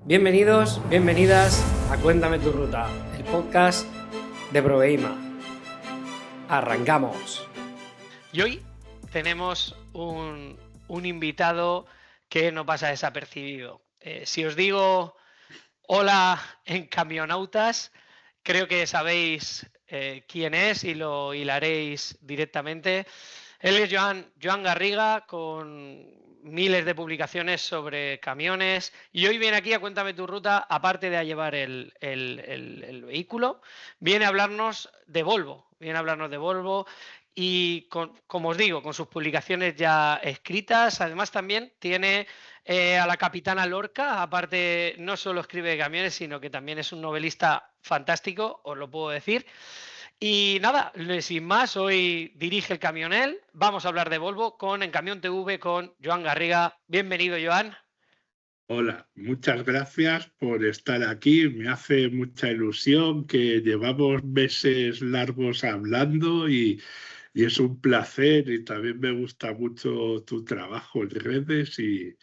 Bienvenidos, bienvenidas a Cuéntame tu ruta, el podcast de Proveima. Arrancamos. Y hoy tenemos un invitado que no pasa desapercibido. Si os digo hola en camionautas, creo que sabéis quién es y lo hilaréis directamente. Él es Joan Garriga, con miles de publicaciones sobre camiones, y hoy viene aquí a Cuéntame tu ruta, aparte de a llevar el vehículo, viene a hablarnos de Volvo. Y como os digo, con sus publicaciones ya escritas. Además también tiene a la capitana Lorca, aparte no solo escribe de camiones, sino que también es un novelista fantástico, os lo puedo decir. Y nada, sin más, hoy dirige el camionel. Vamos a hablar de Volvo con En Camión TV con Joan Garriga. Bienvenido, Joan. Hola, muchas gracias por estar aquí. Me hace mucha ilusión, que llevamos meses largos hablando y es un placer, y también me gusta mucho tu trabajo en redes y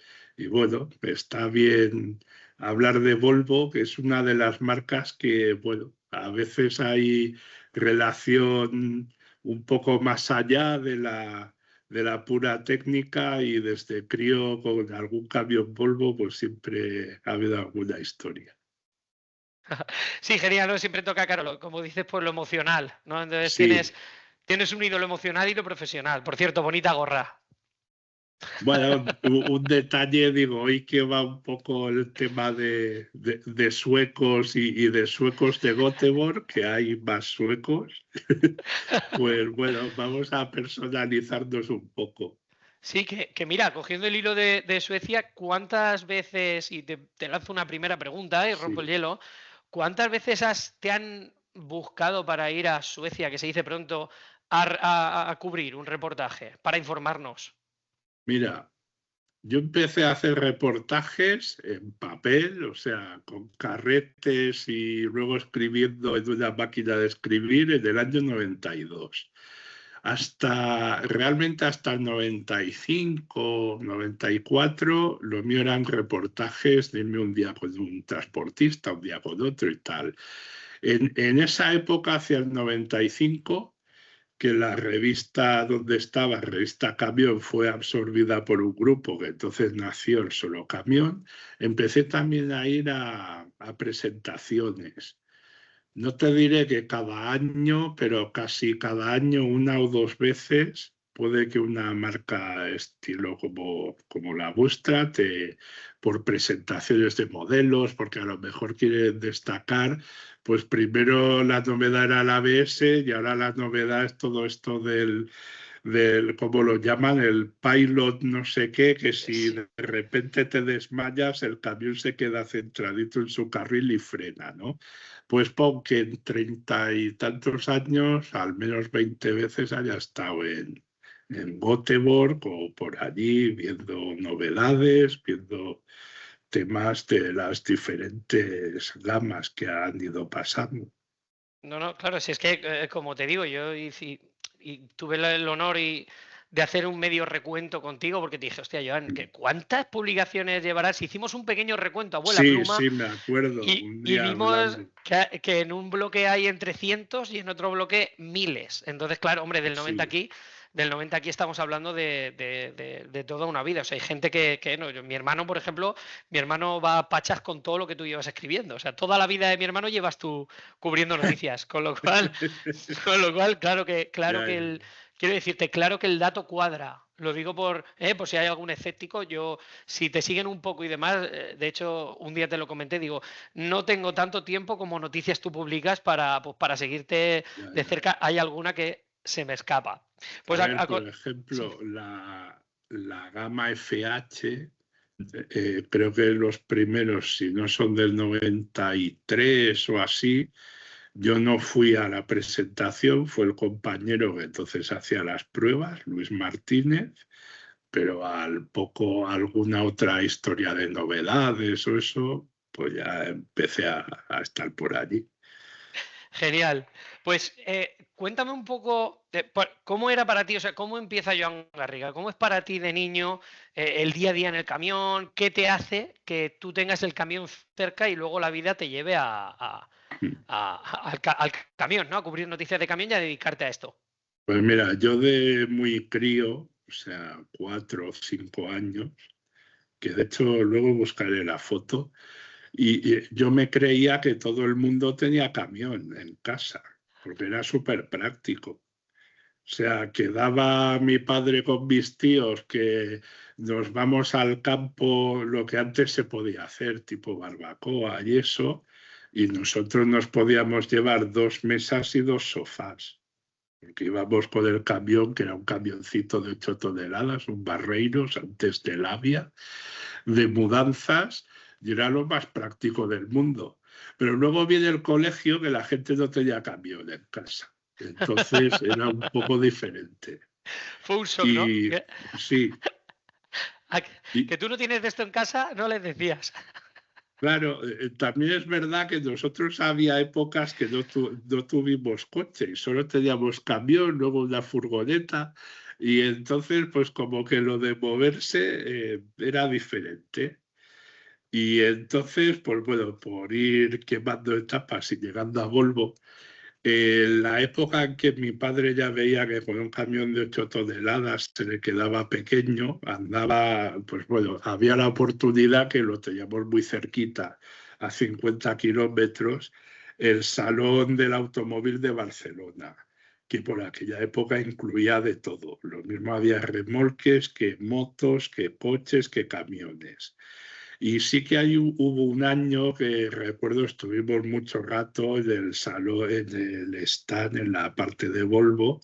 bueno, está bien hablar de Volvo, que es una de las marcas que, bueno, a veces hay relación un poco más allá de la pura técnica, y desde crío con algún camión Volvo pues siempre ha habido alguna historia. Sí, genial, ¿no? Siempre toca, claro, como dices, pues lo emocional, ¿no? Entonces Sí. tienes un ídolo emocional y lo profesional. Por cierto, bonita gorra. Bueno, un detalle, digo, hoy que va un poco el tema de suecos y de suecos de Göteborg, que hay más suecos, pues bueno, vamos a personalizarnos un poco. Sí, que mira, cogiendo el hilo de Suecia, ¿cuántas veces, y te lanzo una primera pregunta y rompo el Sí. hielo, ¿cuántas veces te han buscado para ir a Suecia, que se dice pronto, a cubrir un reportaje, para informarnos? Mira, yo empecé a hacer reportajes en papel, o sea, con carretes, y luego escribiendo en una máquina de escribir, en el año 92. Realmente hasta el 95, 94, lo mío eran reportajes de irme un día con un transportista, un día con otro y tal. En esa época, hacia el 95, que la revista donde estaba, Revista Camión, fue absorbida por un grupo, que entonces nació el Solo Camión, empecé también a ir a presentaciones. No te diré que cada año, pero casi cada año, una o dos veces. Puede que una marca estilo como la vuestra, por presentaciones de modelos, porque a lo mejor quieren destacar, pues primero la novedad era la ABS, y ahora la novedad es todo esto como lo llaman, el pilot no sé qué, que si Sí. de repente te desmayas, el camión se queda centradito en su carril y frena, ¿no? Pues pon que en 30 y tantos años, al menos 20 veces haya estado en Göteborg o por allí, viendo novedades, viendo temas de las diferentes gamas que han ido pasando. No, no, claro, si es que, como te digo, yo y tuve el honor de hacer un medio recuento contigo, porque te dije, hostia, Joan, ¿cuántas publicaciones llevarás? Hicimos un pequeño recuento, abuela Sí, pluma, sí, me acuerdo, y, un y día vimos hablando. que en un bloque hay entre cientos y en otro bloque miles. Entonces, claro, hombre, Sí. del 90 aquí estamos hablando de toda una vida. O sea, hay gente que no. Mi hermano, por ejemplo, mi hermano va a pachas con todo lo que tú llevas escribiendo. O sea, toda la vida de mi hermano llevas tú cubriendo noticias. Con lo cual, Ya, ya. quiero decirte, claro que el dato cuadra. Lo digo por si hay algún escéptico. Yo, si te siguen un poco y demás, de hecho, un día te lo comenté, digo, no tengo tanto tiempo como noticias tú publicas pues, para seguirte Ya, de ya. cerca. Hay alguna que se me escapa. A Pues ver, por sí. ejemplo, la gama FH, creo que los primeros, si no son del 93 o así, yo no fui a la presentación, fue el compañero que entonces hacía las pruebas, Luis Martínez, pero al poco alguna otra historia de novedades o eso, pues ya empecé a estar por allí. Genial. Pues cuéntame un poco cómo era para ti, o sea, cómo empieza Joan Garriga, cómo es para ti de niño el día a día en el camión, qué te hace que tú tengas el camión cerca y luego la vida te lleve al camión, ¿no? A cubrir noticias de camión y a dedicarte a esto. Pues mira, yo de muy crío, o sea, 4 o 5 años, que de hecho luego buscaré la foto, y yo me creía que todo el mundo tenía camión en casa, porque era súper práctico. O sea, quedaba mi padre con mis tíos que nos vamos al campo, lo que antes se podía hacer, tipo barbacoa y eso, y nosotros nos podíamos llevar 2 mesas y 2 sofás, porque íbamos con el camión, que era un camioncito de 8 toneladas, un Barreiros antes del Avia, de mudanzas, y era lo más práctico del mundo. Pero luego viene el colegio, que la gente no tenía camión en casa. Entonces era un poco diferente. Fue un shock, ¿no? Y sí, Que tú no tienes de esto en casa, no les decías. claro, también es verdad que nosotros había épocas que no tuvimos coche y solo teníamos camión, luego una furgoneta, y entonces pues como que lo de moverse era diferente. Y entonces, pues bueno, por ir quemando etapas y llegando a Volvo, la época en que mi padre ya veía que con un camión de 8 toneladas se le quedaba pequeño, andaba, pues bueno, había la oportunidad, que lo teníamos muy cerquita, a 50 kilómetros, el Salón del Automóvil de Barcelona, que por aquella época incluía de todo. Lo mismo había remolques que motos, que coches, que camiones. Y sí que hubo un año que recuerdo estuvimos mucho rato en el salón, en el stand, en la parte de Volvo.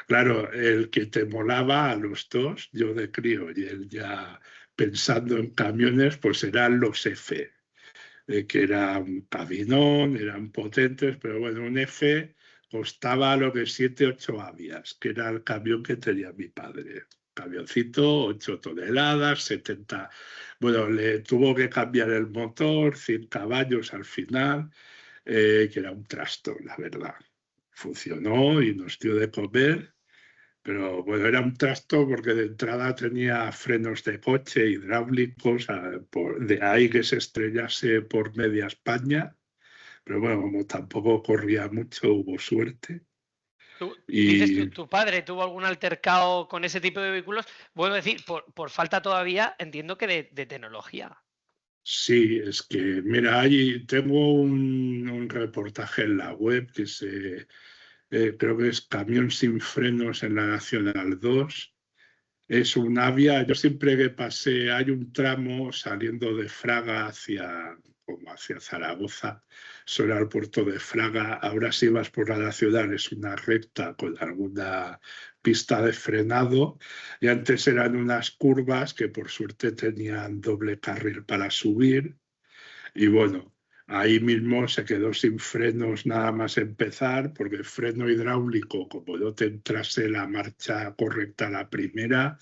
Claro, el que te molaba a los dos, yo de crío y él ya pensando en camiones, pues eran los F, que era un cabinón, eran potentes, pero bueno, un F costaba lo que 7, 8 avias, que era el camión que tenía mi padre. Camioncito, 8 toneladas, 70. Bueno, le tuvo que cambiar el motor, 100 caballos al final, que era un trasto, la verdad. Funcionó y nos dio de comer, pero bueno, era un trasto porque de entrada tenía frenos de coche hidráulicos, de ahí que se estrellase por media España, pero bueno, como tampoco corría mucho, hubo suerte. Dices, Y tu padre tuvo algún altercado con ese tipo de vehículos. Vuelvo a decir, por falta todavía, entiendo que de tecnología. sí, es que, mira, ahí tengo un reportaje en la web que creo que es Camión sin frenos en la Nacional 2. Es un Avia. Yo siempre que pasé, hay un tramo saliendo de Fraga como hacia Zaragoza, sobre el puerto de Fraga. Ahora si vas por la ciudad es una recta con alguna pista de frenado, y antes eran unas curvas que por suerte tenían doble carril para subir. Y bueno, ahí mismo se quedó sin frenos nada más empezar, porque el freno hidráulico, como no te entrase la marcha correcta a la primera,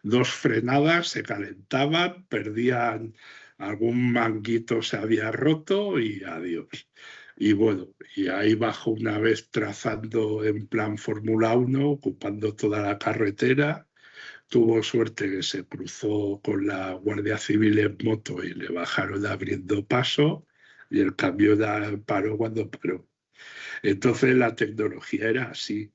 2 frenadas se calentaban, perdían algún manguito, se había roto y adiós. Y bueno, y ahí bajo una vez trazando en plan Fórmula 1, ocupando toda la carretera. Tuvo suerte que se cruzó con la Guardia Civil en moto y le bajaron abriendo paso, y el camión paró cuando paró. Entonces la tecnología era así.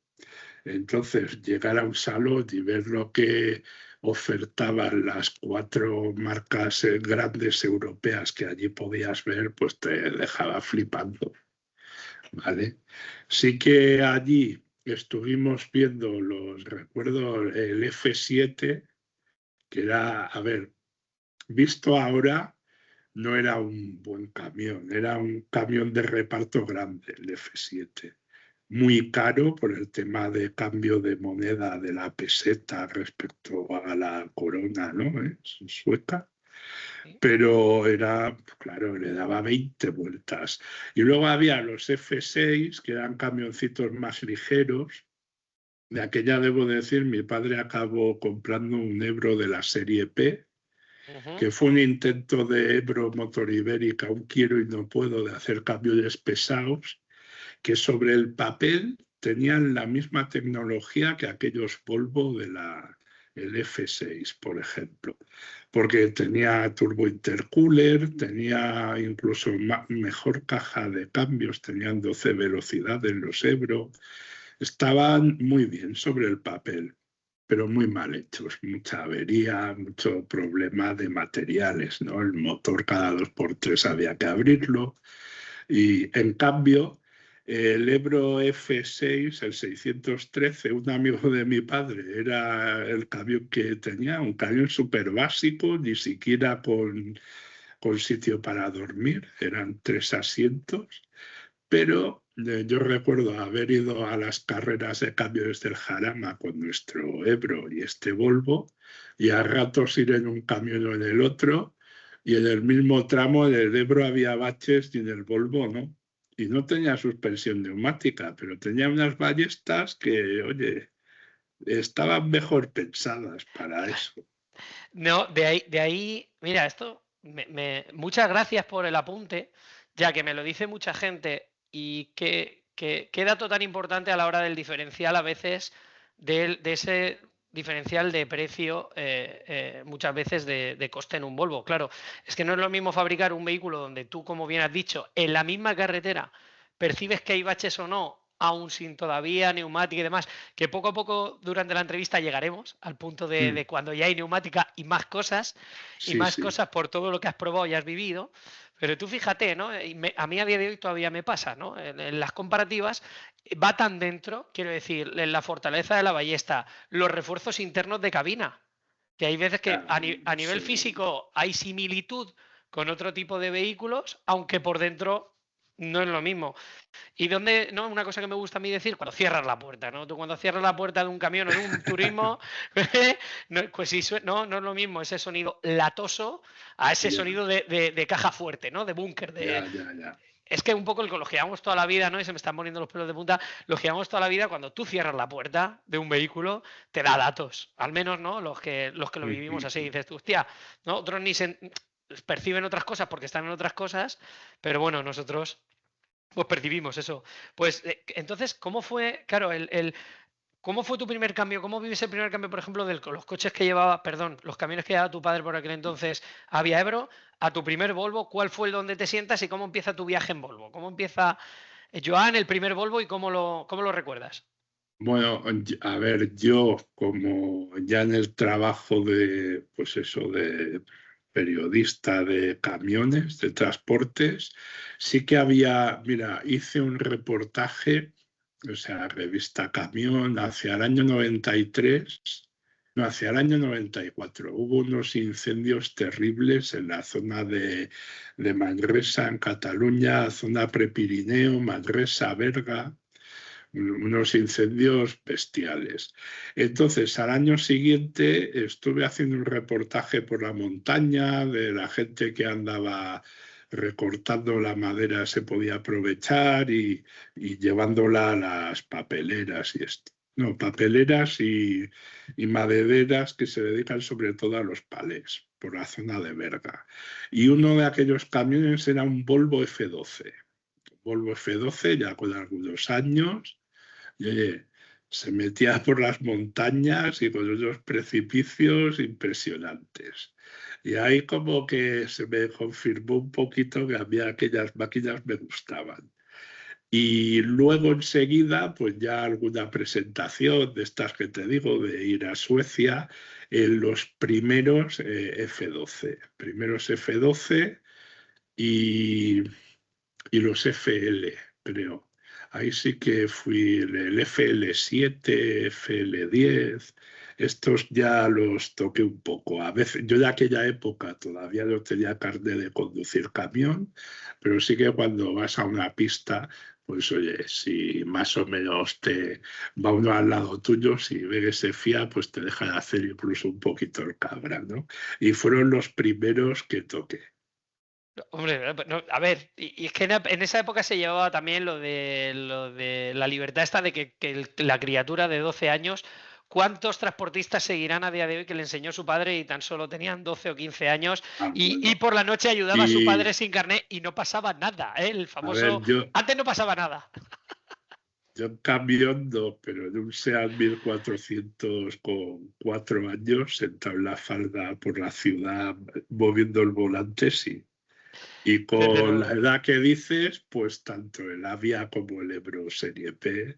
Entonces llegar a un salón y ver lo que ofertaban las 4 marcas grandes europeas que allí podías ver, pues te dejaba flipando, ¿vale? Sí que allí estuvimos viendo recuerdo el F7, que era, a ver, visto ahora, no era un buen camión, era un camión de reparto grande, el F7. Muy caro por el tema de cambio de moneda de la peseta respecto a la corona, ¿no? Sueca. Pero era, claro, le daba 20 vueltas. Y luego había los F6, que eran camioncitos más ligeros. De aquella, debo decir, mi padre acabó comprando un Ebro de la serie P, que fue un intento de Ebro Motor Ibérica, un quiero y no puedo, de hacer camiones pesados, que sobre el papel tenían la misma tecnología que aquellos Volvo el F6, por ejemplo, porque tenía turbo intercooler, tenía incluso mejor caja de cambios, tenían 12 velocidades los Ebro, estaban muy bien sobre el papel, pero muy mal hechos, mucha avería, mucho problema de materiales, ¿no? El motor cada 2x3 había que abrirlo, y en cambio el Ebro F6, el 613, un amigo de mi padre, era el camión que tenía, un camión súper básico, ni siquiera con sitio para dormir, eran 3 asientos, pero yo recuerdo haber ido a las carreras de camiones del Jarama con nuestro Ebro y este Volvo, y a ratos ir en un camión o en el otro, y en el mismo tramo en el Ebro había baches y en el Volvo no. Y no tenía suspensión neumática, pero tenía unas ballestas que, oye, estaban mejor pensadas para eso. No, de ahí, mira, esto, muchas gracias por el apunte, ya que me lo dice mucha gente y qué dato tan importante a la hora del diferencial a veces de ese diferencial de precio muchas veces de coste en un Volvo. Claro, es que no es lo mismo fabricar un vehículo donde tú, como bien has dicho, en la misma carretera percibes que hay baches o no, aún sin todavía neumática y demás, que poco a poco durante la entrevista llegaremos al punto de cuando ya hay neumática y más cosas, Sí, sí. cosas por todo lo que has probado y has vivido. Pero tú fíjate, ¿no? A mí a día de hoy todavía me pasa, ¿no? En las comparativas va tan dentro, quiero decir, en la fortaleza de la ballesta, los refuerzos internos de cabina, que hay veces que a nivel físico hay similitud con otro tipo de vehículos, aunque por dentro no es lo mismo. Y donde, ¿no? Una cosa que me gusta a mí decir, cuando cierras la puerta, ¿no? Tú cuando cierras la puerta de un camión o de un turismo, pues sí, no es lo mismo ese sonido latoso a ese sonido de caja fuerte, ¿no? De búnker. Ya. Es que un poco lo que llevamos toda la vida, ¿no? Y se me están poniendo los pelos de punta, lo que llevamos toda la vida, cuando tú cierras la puerta de un vehículo, te da datos. Al menos, ¿no? Los que lo vivimos así. Dices tú, hostia, ¿no? Otros ni perciben otras cosas porque están en otras cosas, pero bueno, nosotros pues percibimos eso. Pues entonces, ¿cómo fue, claro, cómo fue tu primer cambio? ¿Cómo vives el primer cambio, por ejemplo, de los coches que llevaba, perdón, los camiones que llevaba tu padre por aquel entonces a Via Ebro, a tu primer Volvo? ¿Cuál fue el donde te sientas y cómo empieza tu viaje en Volvo? ¿Cómo empieza Joan, el primer Volvo, y cómo lo recuerdas? Bueno, a ver, yo como ya en el trabajo de, pues eso, de periodista de camiones, de transportes, sí que había, mira, hice un reportaje, o sea, revista Camión, hacia el año 93, no, hacia el año 94. Hubo unos incendios terribles en la zona de Manresa, en Cataluña, zona Prepirineo, Manresa, Berga, unos incendios bestiales. Entonces, al año siguiente estuve haciendo un reportaje por la montaña de la gente que andaba recortando la madera, se podía aprovechar y llevándola a las papeleras y esto. No, papeleras y madereras que se dedican sobre todo a los palés, por la zona de Berga. Y uno de aquellos camiones era un Volvo F12. Volvo F12 ya con algunos años, y oye, se metía por las montañas y con unos precipicios impresionantes. Y ahí como que se me confirmó un poquito que a mí aquellas máquinas me gustaban. Y luego enseguida, pues ya alguna presentación de estas que te digo, de ir a Suecia, en los primeros F12 y los FL, creo. Ahí sí que fui el FL7, FL10, estos ya los toqué un poco. A veces, yo de aquella época todavía no tenía carnet de conducir camión, pero sí que cuando vas a una pista, pues oye, si más o menos te va uno al lado tuyo, si ve que se fía, pues te deja de hacer incluso un poquito el cabra, ¿no? Y fueron los primeros que toqué. Hombre, no, a ver, y es que en esa época se llevaba también lo de la libertad esta de que la criatura de 12 años, ¿cuántos transportistas seguirán a día de hoy que le enseñó su padre y tan solo tenían 12 o 15 años y por la noche ayudaba a su padre sin carnet y no pasaba nada, ¿eh? El famoso... Ver, Antes no pasaba nada. Yo en camión no, pero en un Seat 1400 con 4 años, sentado en la falda por la ciudad, moviendo el volante, sí. Y Desde con la luego. edad que dices, pues tanto el Avia como el Ebro Serie P,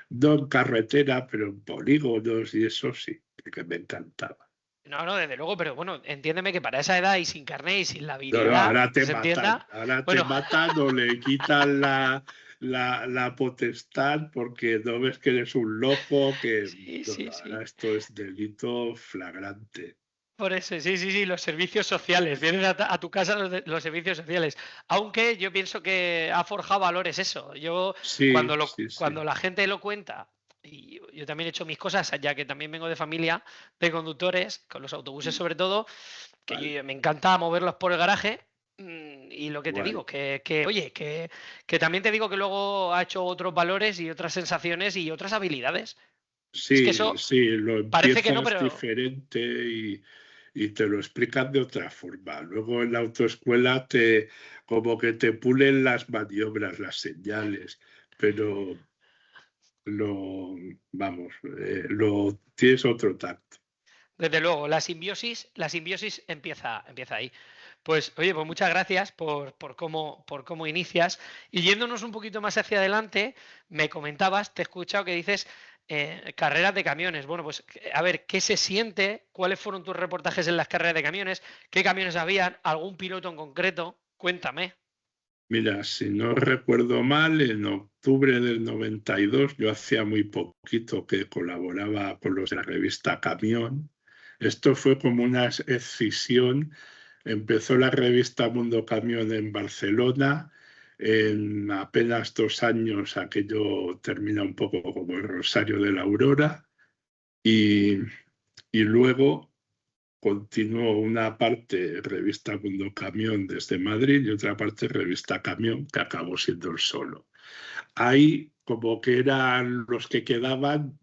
no en carretera, pero en polígonos y eso sí, que me encantaba. No, no, desde luego, pero bueno, entiéndeme que para esa edad y sin carnet y sin la No, no, habilidad, que se entienda, ahora te bueno, matan o le quitan la potestad porque no ves que eres un loco, que sí, no, sí, no, sí. ahora esto es delito flagrante. Por eso, sí, sí, sí, los servicios sociales. Vienen a tu casa los servicios sociales. Aunque yo pienso que ha forjado valores eso. Yo, Sí, sí, cuando sí. la gente lo cuenta, y yo también he hecho mis cosas, ya que también vengo de familia de conductores, con los autobuses Mm, sobre todo, que vale, me encanta moverlos por el garaje. Y lo que te guay. digo, oye, que también te digo que luego ha hecho otros valores y otras sensaciones y otras habilidades. Es que Sí, eso sí, lo parece que no, empiezas pero diferente y te lo explican de otra forma. Luego en la autoescuela te como que te pulen las maniobras, las señales, pero lo, vamos, lo tienes otro tacto. desde luego, la simbiosis empieza ahí. Pues, oye, pues muchas gracias por cómo inicias. Y yéndonos un poquito más hacia adelante, me comentabas, te he escuchado que dices carreras de camiones. Bueno, pues a ver, ¿qué se siente? ¿Cuáles fueron tus reportajes en las carreras de camiones? ¿Qué camiones habían? ¿Algún piloto en concreto? Cuéntame. Mira, si no recuerdo mal, en octubre del 92 yo hacía muy poquito que colaboraba con los de la revista Camión. Esto fue como una escisión. Empezó la revista Mundo Camión en Barcelona. En apenas 2 años aquello termina un poco como el Rosario de la Aurora. Y, y luego continuó una parte revista Mundo Camión desde Madrid y otra parte revista Camión, que acabó siendo el solo. Ahí, como que eran los que quedaban,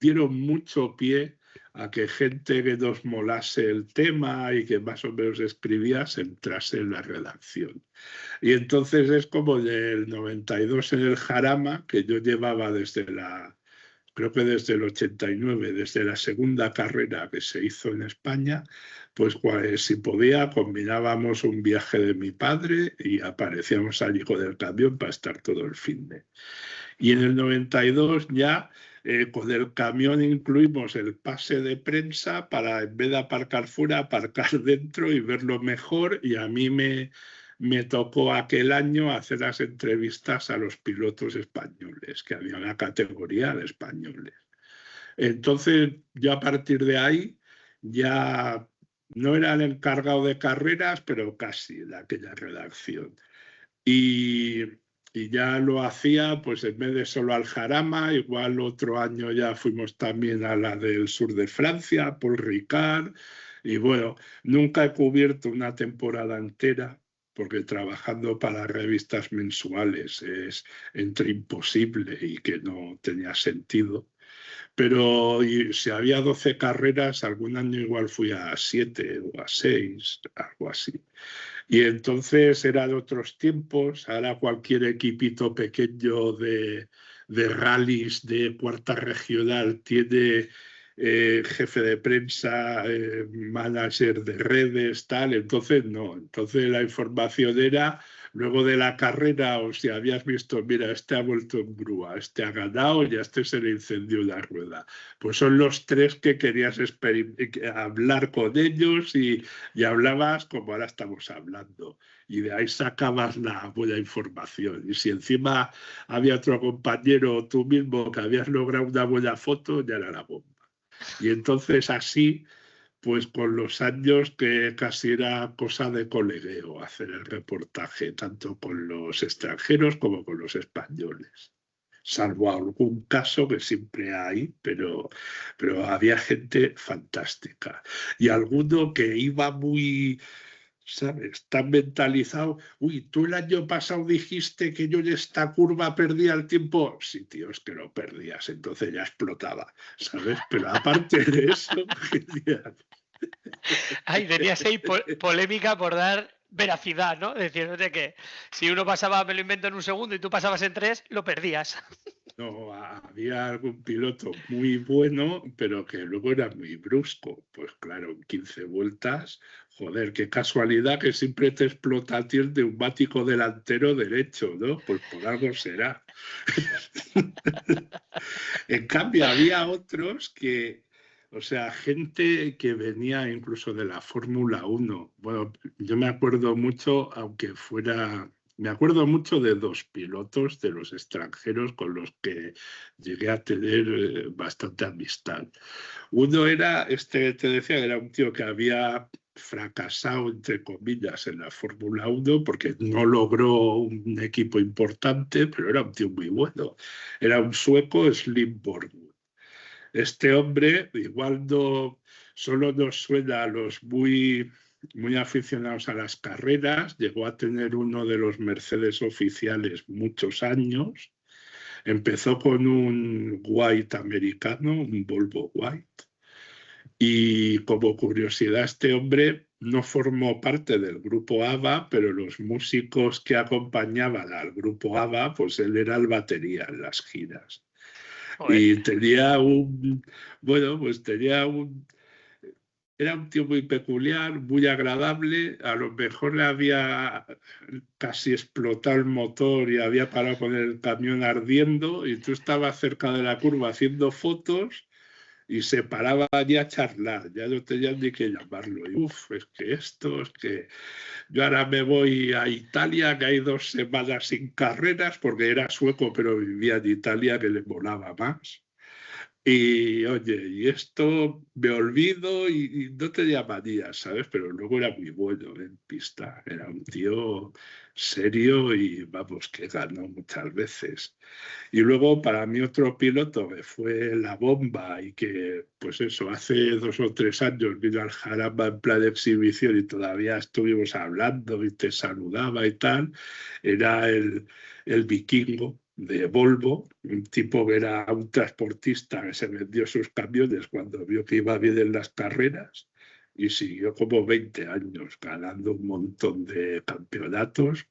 dieron mucho pie a que gente que nos molase el tema y que más o menos escribía se entrase en la redacción. Y entonces es como del 92 en el Jarama, que yo llevaba creo que desde el 89, desde la segunda carrera que se hizo en España, pues si podía combinábamos un viaje de mi padre y aparecíamos al hijo del camión para estar todo el fin de. Y en el 92 ya con el camión incluimos el pase de prensa para en vez de aparcar fuera, aparcar dentro y verlo mejor. Y a mí me tocó aquel año hacer las entrevistas a los pilotos españoles, que había una categoría de españoles. Entonces, yo a partir de ahí ya no era el encargado de carreras, pero casi de aquella redacción. Y, y ya lo hacía, pues en vez de solo al Jarama, igual otro año ya fuimos también a la del sur de Francia, Paul Ricard. Y bueno, nunca he cubierto una temporada entera porque trabajando para revistas mensuales es entre imposible y que no tenía sentido. Pero si había 12 carreras, algún año igual fui a 7 o a 6, algo así. Y entonces era de otros tiempos, ahora cualquier equipito pequeño de rallies de cuarta regional tiene jefe de prensa, manager de redes, tal, entonces no, entonces la información era luego de la carrera o si habías visto, mira, este ha vuelto en grúa, este ha ganado y a este se le incendió la rueda. Pues son los tres que querías hablar con ellos y hablabas como ahora estamos hablando. Y de ahí sacabas la buena información. Y si encima había otro compañero o tú mismo que habías logrado una buena foto, ya era la bomba. Y entonces así, pues con los años que casi era cosa de colegueo hacer el reportaje, tanto con los extranjeros como con los españoles. Salvo algún caso que siempre hay, pero había gente fantástica. Y alguno que iba muy, ¿sabes? Tan mentalizado. Uy, tú el año pasado dijiste que yo en esta curva perdía el tiempo. Sí, tío, es que lo perdías, entonces ya explotaba, ¿sabes? Pero aparte de eso, genial. Ahí tenías ahí polémica por dar veracidad, ¿no? Diciéndote que si uno pasaba, me lo invento en un segundo y tú pasabas en 3, lo perdías. No, había algún piloto muy bueno, pero que luego era muy brusco. Pues claro, en 15 vueltas, joder, qué casualidad que siempre te explota a ti el neumático delantero derecho, ¿no? Pues por algo será. En cambio, había otros que, o sea, gente que venía incluso de la Fórmula 1. Bueno, yo me acuerdo mucho, aunque fuera, me acuerdo mucho de dos pilotos de los extranjeros con los que llegué a tener bastante amistad. Uno era, este te decía, era un tío que había fracasado, entre comillas, en la Fórmula 1 porque no logró un equipo importante, pero era un tío muy bueno. Era un sueco, Slim Borgwood. Este hombre, igual no, solo nos suena a los muy aficionados a las carreras, llegó a tener uno de los Mercedes oficiales muchos años. Empezó con un White americano, un Volvo White, y como curiosidad, este hombre no formó parte del grupo ABBA, pero los músicos que acompañaban al grupo ABBA, pues él era el batería en las giras. Joder. Y tenía bueno, pues era un tío muy peculiar, muy agradable, a lo mejor le había casi explotado el motor y había parado con el camión ardiendo y tú estabas cerca de la curva haciendo fotos y se paraba allí a charlar, ya no tenían ni que llamarlo. Y es que esto, es que yo ahora me voy a Italia, que hay 2 semanas sin carreras, porque era sueco, pero vivía en Italia, que le molaba más. Y oye, y esto me olvido y no tenía manías, ¿sabes? Pero luego era muy bueno en pista. Era un tío serio y vamos, que ganó muchas veces. Y luego para mí otro piloto que fue la bomba y que, pues eso, hace 2 o 3 años vino al Jarama en plan de exhibición y todavía estuvimos hablando y te saludaba y tal, era el Vikingo de Volvo, un tipo que era un transportista que se vendió sus camiones cuando vio que iba bien en las carreras y siguió como 20 años ganando un montón de campeonatos,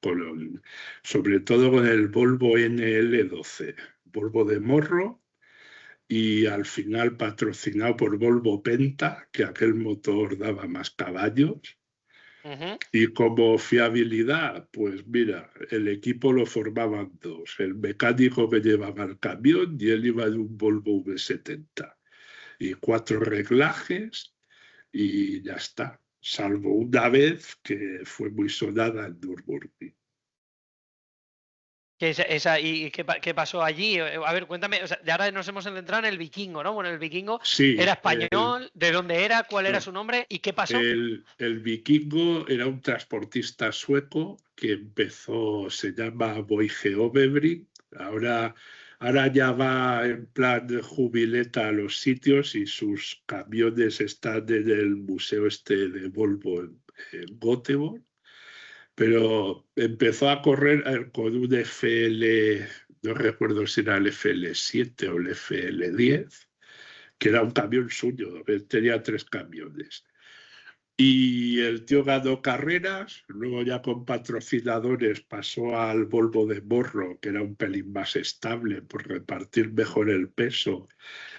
sobre todo con el Volvo NL12, Volvo de morro, y al final patrocinado por Volvo Penta, que aquel motor daba más caballos. Ujú. Y como fiabilidad, pues mira, el equipo lo formaban dos, el mecánico que llevaba el camión y él iba de un Volvo V70. Y 4 reglajes y ya está, salvo una vez que fue muy sonada en Nürburgring. ¿Y qué pasó allí? A ver, cuéntame, o sea, ahora nos hemos centrado en el Vikingo, ¿no? Bueno, el Vikingo Sí, era español, ¿de dónde era? ¿Cuál era no, su nombre? ¿Y qué pasó? el Vikingo era un transportista sueco que empezó, se llama Boige Overbrink. Ahora ya va en plan de jubileta a los sitios y sus camiones están en el museo este de Volvo en Göteborg. Pero empezó a correr con un FL, no recuerdo si era el FL7 o el FL10, que era un camión suyo, él tenía 3 camiones. Y el tío ganó carreras, luego ya con patrocinadores pasó al Volvo de Morro, que era un pelín más estable por repartir mejor el peso,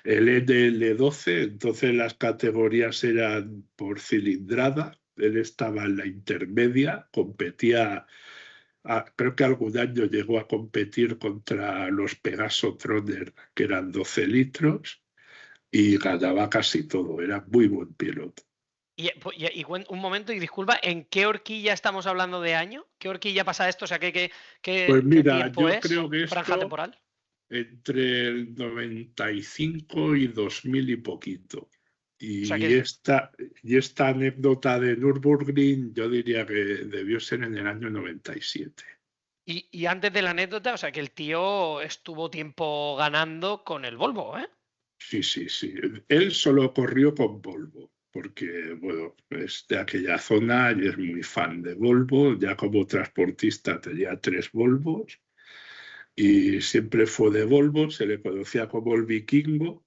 el NL12, entonces las categorías eran por cilindrada, él estaba en la intermedia, competía, creo que algún año llegó a competir contra los Pegaso Troner, que eran 12 litros, y ganaba casi todo, era muy buen piloto. Un momento, y disculpa, ¿en qué horquilla estamos hablando de año? ¿Qué horquilla pasa esto? O sea, Pues qué mira, tiempo yo es? creo que ¿Franja esto temporal? entre el 95 y 2000 y poquito. O sea, Y esta anécdota de Nürburgring yo diría que debió ser en el año 97. y antes de la anécdota, o sea, que el tío estuvo tiempo ganando con el Volvo, ¿eh? Sí, sí, sí. Él solo corrió con Volvo, porque, bueno, es de aquella zona y es muy fan de Volvo. Ya como transportista tenía 3 Volvos y siempre fue de Volvo, se le conocía como el Vikingo,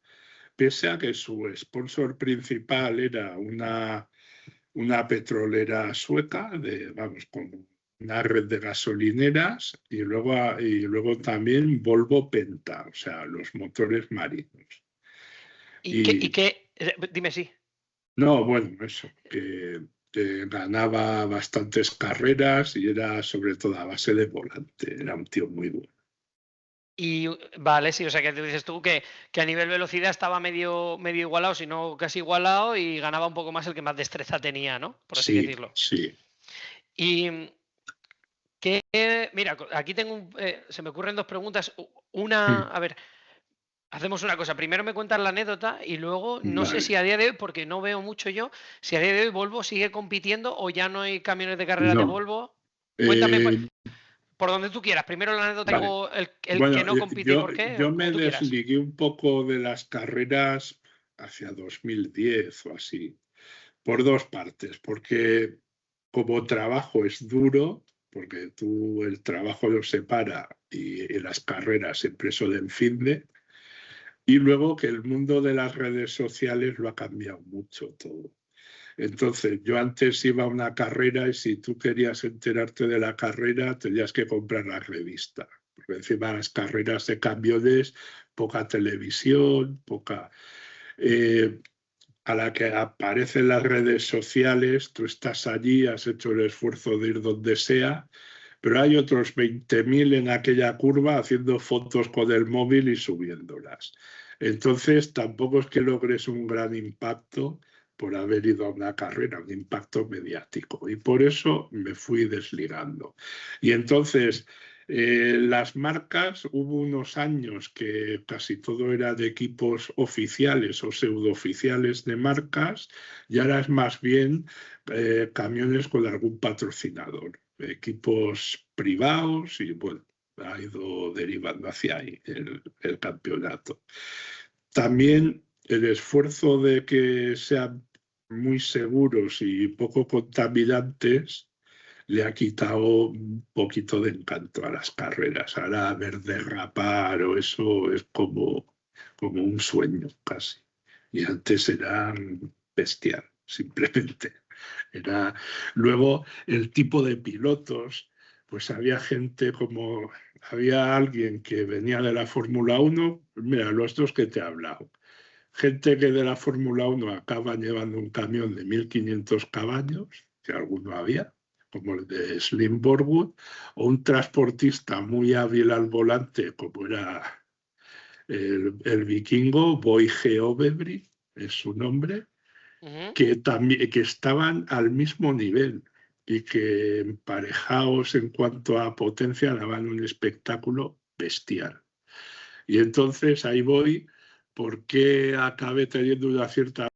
pese a que su sponsor principal era una petrolera sueca, vamos, con una red de gasolineras y luego también Volvo Penta, o sea, los motores marinos. Dime, sí. No, bueno, eso, que ganaba bastantes carreras y era sobre todo a base de volante, era un tío muy bueno. Y vale, sí, o sea que tú dices tú que a nivel velocidad estaba medio igualado, si no casi igualado, y ganaba un poco más el que más destreza tenía, ¿no? Por así Sí, decirlo. sí. Y mira, aquí tengo se me ocurren dos preguntas. Una, a ver, hacemos una cosa. Primero me cuentas la anécdota y luego no sé si Vale. a día de hoy, porque no veo mucho yo, si a día de hoy Volvo sigue compitiendo o ya no hay camiones de carreras de No. Volvo. Cuéntame Eh, por donde tú quieras. Primero la anécdota y vale. luego el que Bueno, no compite y por qué, yo como me tú quieras. desligué un poco de las carreras hacia 2010 o así, por dos partes, porque como trabajo es duro, porque tú el trabajo lo separa y las carreras siempre son en finde, y luego que el mundo de las redes sociales lo ha cambiado mucho todo. Entonces, yo antes iba a una carrera y si tú querías enterarte de la carrera, tenías que comprar la revista. Porque encima las carreras de camiones, poca televisión, poca... a la que aparecen las redes sociales, tú estás allí, has hecho el esfuerzo de ir donde sea, pero hay otros 20.000 en aquella curva haciendo fotos con el móvil y subiéndolas. Entonces, tampoco es que logres un gran impacto por haber ido a una carrera, un impacto mediático. Y por eso me fui desligando. Y entonces, las marcas, hubo unos años que casi todo era de equipos oficiales o pseudooficiales de marcas, y ahora es más bien camiones con algún patrocinador, equipos privados y bueno, ha ido derivando hacia ahí el campeonato. También el esfuerzo de que sean muy seguros y poco contaminantes le ha quitado un poquito de encanto a las carreras. Ahora ver derrapar o eso es como un sueño casi. Y antes era bestial, simplemente. Luego el tipo de pilotos, pues había gente como, había alguien que venía de la Fórmula 1, mira, los dos que te he hablado. Gente que de la Fórmula 1 acaba llevando un camión de 1.500 caballos, que alguno había, como el de Slim Borwood, o un transportista muy hábil al volante, como era el vikingo Boy Geovebri, es su nombre, que estaban al mismo nivel y que emparejados en cuanto a potencia daban un espectáculo bestial. Y entonces ahí voy, ¿por qué acabé teniendo una cierta...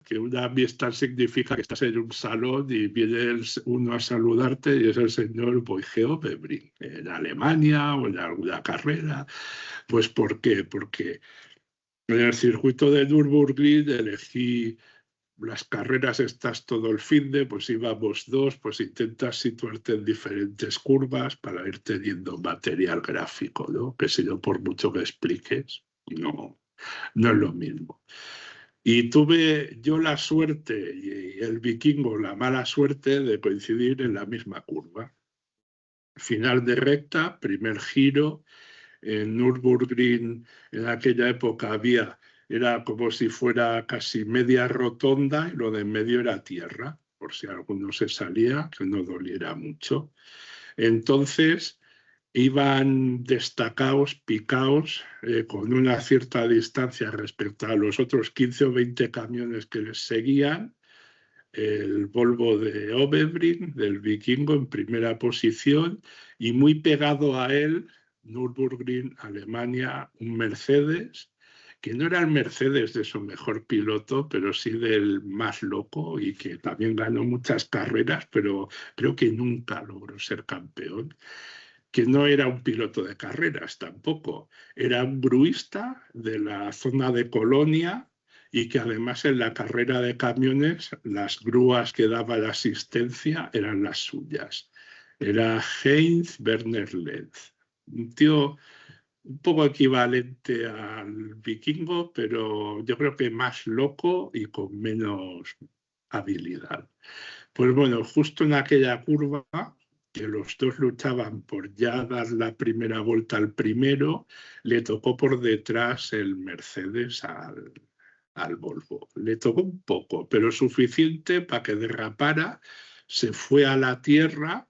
que una amistad significa que estás en un salón y viene uno a saludarte y es el señor Boigeo Bebrin, en Alemania o en alguna carrera? Pues ¿por qué? Porque en el circuito de Nürburgring elegí las carreras estas todo el finde, pues íbamos dos, pues intentas situarte en diferentes curvas para ir teniendo material gráfico, ¿no? Que si no, por mucho que expliques, no es lo mismo. Y tuve yo la suerte y el vikingo la mala suerte de coincidir en la misma curva. Final de recta, primer giro, en Nürburgring en aquella época era como si fuera casi media rotonda y lo de en medio era tierra, por si alguno se salía, que no doliera mucho. Entonces iban destacados, picados, con una cierta distancia respecto a los otros 15 o 20 camiones que les seguían. El Volvo de Oberbrink, del vikingo, en primera posición, y muy pegado a él, Nürburgring, Alemania, un Mercedes, que no era el Mercedes de su mejor piloto, pero sí del más loco y que también ganó muchas carreras, pero creo que nunca logró ser campeón, que no era un piloto de carreras tampoco, era un gruista de la zona de Colonia y que además en la carrera de camiones las grúas que daba la asistencia eran las suyas. Era Heinz Werner Lenz, un tío un poco equivalente al vikingo, pero yo creo que más loco y con menos habilidad. Pues bueno, justo en aquella curva que los dos luchaban por ya dar la primera vuelta al primero, le tocó por detrás el Mercedes al Volvo. Le tocó un poco, pero suficiente para que derrapara, se fue a la tierra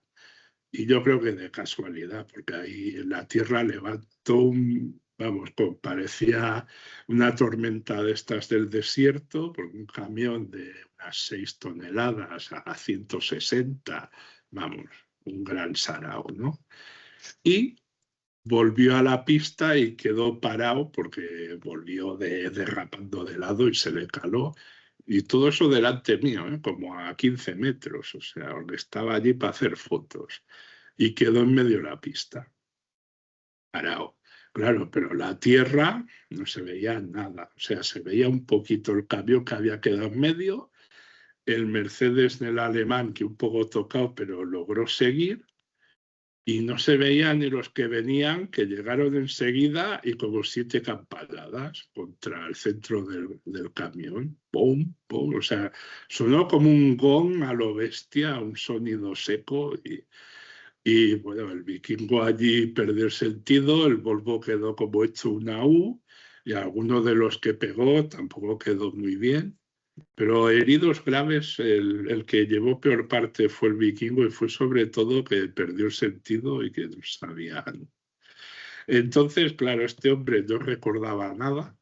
y yo creo que de casualidad, porque ahí en la tierra levantó vamos, parecía una tormenta de estas del desierto, porque un camión de unas 6 toneladas a 160, vamos, un gran sarao, ¿no? Y volvió a la pista y quedó parado porque volvió derrapando de lado y se le caló. Y todo eso delante mío, como a 15 metros, o sea, donde estaba allí para hacer fotos. Y quedó en medio de la pista, parado. Claro, pero la tierra no se veía nada, o sea, se veía un poquito el camión que había quedado en medio, el Mercedes del alemán que un poco tocado, pero logró seguir, y no se veían ni los que venían, que llegaron enseguida y como 7 campanadas contra el centro del camión. ¡Pum! ¡Pum! O sea, sonó como un gong a lo bestia, un sonido seco y bueno, el Vikingo allí perdió el sentido, el Volvo quedó como hecho una U y alguno de los que pegó tampoco quedó muy bien. Pero heridos graves, el que llevó peor parte fue el Vikingo y fue sobre todo que perdió el sentido y que no sabía. Entonces, claro, este hombre no recordaba nada.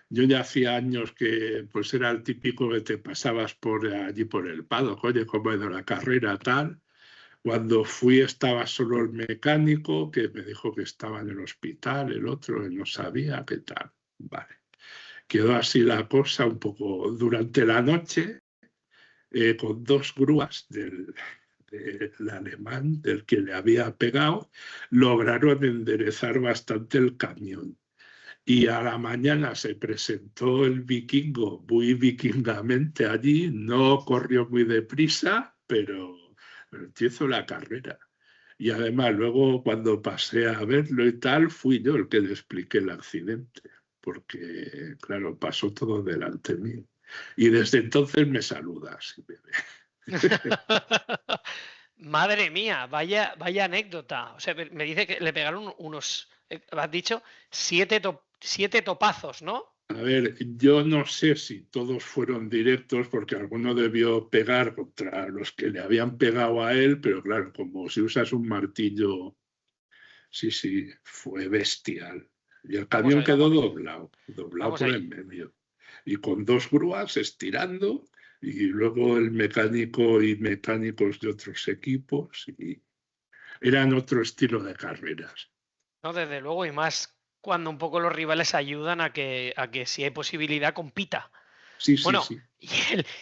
Yo ya hacía años que pues era el típico que te pasabas por allí por el paddock, oye, cómo ha ido la carrera, tal. Cuando fui estaba solo el mecánico que me dijo que estaba en el hospital, el otro que no sabía qué tal. Vale. Quedó así la cosa un poco durante la noche, con 2 grúas del alemán, del que le había pegado, lograron enderezar bastante el camión. Y a la mañana se presentó el Vikingo muy vikingamente allí, no corrió muy deprisa, pero hizo la carrera. Y además luego cuando pasé a verlo y tal, fui yo el que le expliqué el accidente, porque claro, pasó todo delante mío. Y desde entonces me saluda, si me ve. Madre mía, vaya anécdota. O sea, me dice que le pegaron unos, has dicho, 7 topazos, ¿no? A ver, yo no sé si todos fueron directos porque alguno debió pegar contra los que le habían pegado a él, pero claro, como si usas un martillo, sí, fue bestial. Y el camión quedó doblado Vamos por ahí. en medio. Y con 2 grúas estirando, y luego el mecánico y mecánicos de otros equipos, y eran otro estilo de carreras. No, desde luego, y más cuando un poco los rivales ayudan a que si hay posibilidad compita. Sí. Bueno,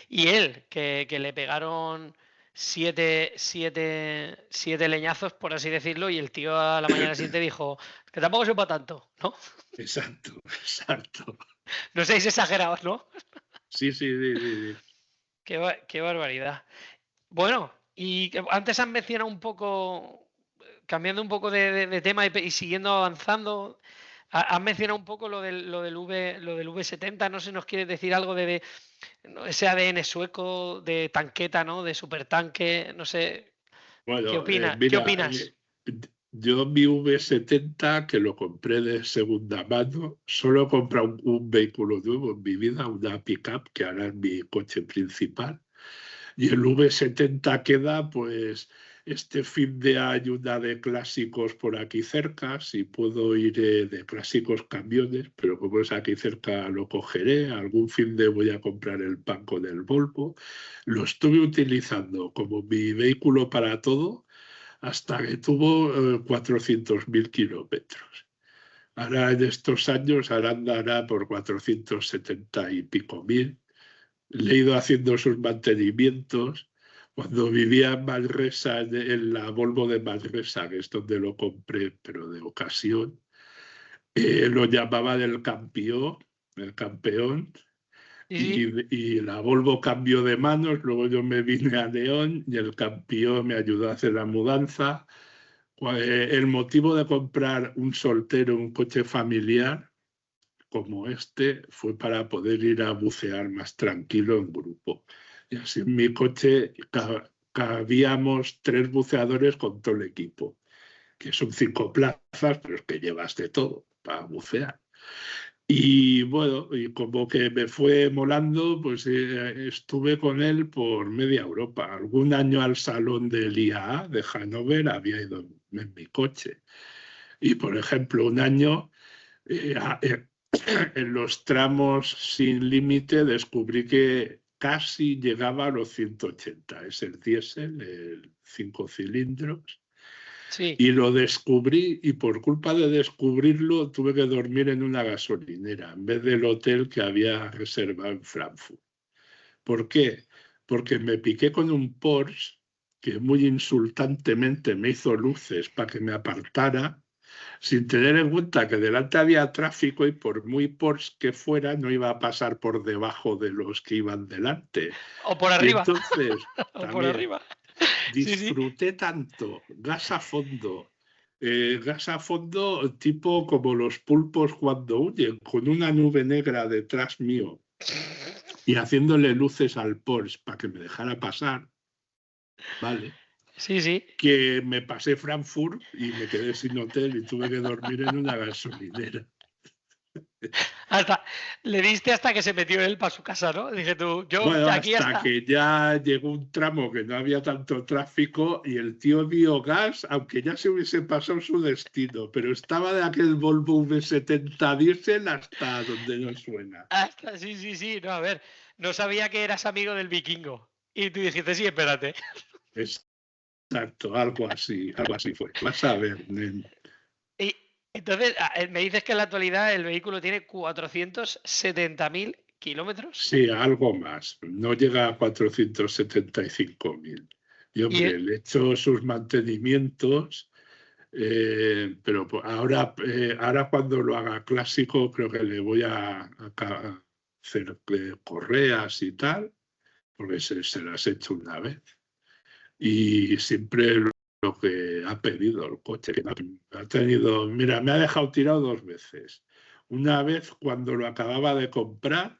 y él que le pegaron 7 leñazos, por así decirlo, y el tío a la mañana siguiente dijo que tampoco soy para tanto, ¿no? Exacto. No seáis exagerados, ¿no? Sí. Qué barbaridad. Bueno, y antes han mencionado un poco, cambiando un poco de tema y siguiendo avanzando, has mencionado un poco lo del V70, no sé si nos quieres decir algo de ese ADN sueco de tanqueta, ¿no? De supertanque, no sé. Bueno, ¿Qué opinas? ¿Qué mira, opinas? yo mi V70, que lo compré de segunda mano, solo he comprado un vehículo nuevo en mi vida, una pick-up, que ahora es mi coche principal. Y el V70 queda, pues, este fin de año una de clásicos por aquí cerca, si puedo ir de clásicos camiones, pero como es aquí cerca lo cogeré, algún fin de voy a comprar el pan con el Volvo. Lo estuve utilizando como mi vehículo para todo hasta que tuvo 400.000 kilómetros. Ahora en estos años ahora andará por 470 y pico mil. Le he ido haciendo sus mantenimientos. Cuando vivía en Manresa, en la Volvo de Manresa, que es donde lo compré, pero de ocasión, lo llamaba del campeón, el campeón, Sí. y la Volvo cambió de manos, luego yo me vine a León y el campeón me ayudó a hacer la mudanza. El motivo de comprar un soltero, un coche familiar, como este fue para poder ir a bucear más tranquilo en grupo. Y así en mi coche cabíamos 3 buceadores con todo el equipo, que son 5 plazas, pero es que llevas de todo para bucear. Y bueno, y como que me fue molando, pues estuve con él por media Europa. Algún año al salón del IAA de Hannover había ido en mi coche. Y por ejemplo, un año en los tramos sin límite descubrí que casi llegaba a los 180. Es el diésel, el 5 cilindros. Sí. Y lo descubrí y por culpa de descubrirlo tuve que dormir en una gasolinera en vez del hotel que había reservado en Frankfurt. ¿Por qué? Porque me piqué con un Porsche que muy insultantemente me hizo luces para que me apartara, sin tener en cuenta que delante había tráfico y por muy Porsche que fuera no iba a pasar por debajo de los que iban delante. O por Y arriba. entonces O por también arriba. disfruté tanto, gas a fondo tipo como los pulpos cuando huyen, con una nube negra detrás mío y haciéndole luces al Porsche para que me dejara pasar, ¿vale? Sí, sí. Que me pasé Frankfurt y me quedé sin hotel y tuve que dormir en una gasolinera. Le diste hasta que se metió él para su casa, ¿no? Dije tú, yo Bueno, aquí hasta que ya llegó un tramo que no había tanto tráfico y el tío dio gas, aunque ya se hubiese pasado su destino, pero estaba de aquel Volvo V70 diésel hasta donde no suena. Sí. No, a ver, no sabía que eras amigo del vikingo. Y tú dijiste, sí, espérate. Exacto, algo así fue. Vas a ver, nen. Y entonces, me dices que en la actualidad el vehículo tiene 470.000 kilómetros. Sí, algo más. No llega a 475.000. Y hombre, le he hecho sus mantenimientos, pero ahora cuando lo haga clásico creo que le voy a hacer correas y tal, porque se las he hecho una vez. Y siempre lo que ha pedido el coche, que ha tenido, mira, me ha dejado tirado 2 veces. Una vez cuando lo acababa de comprar,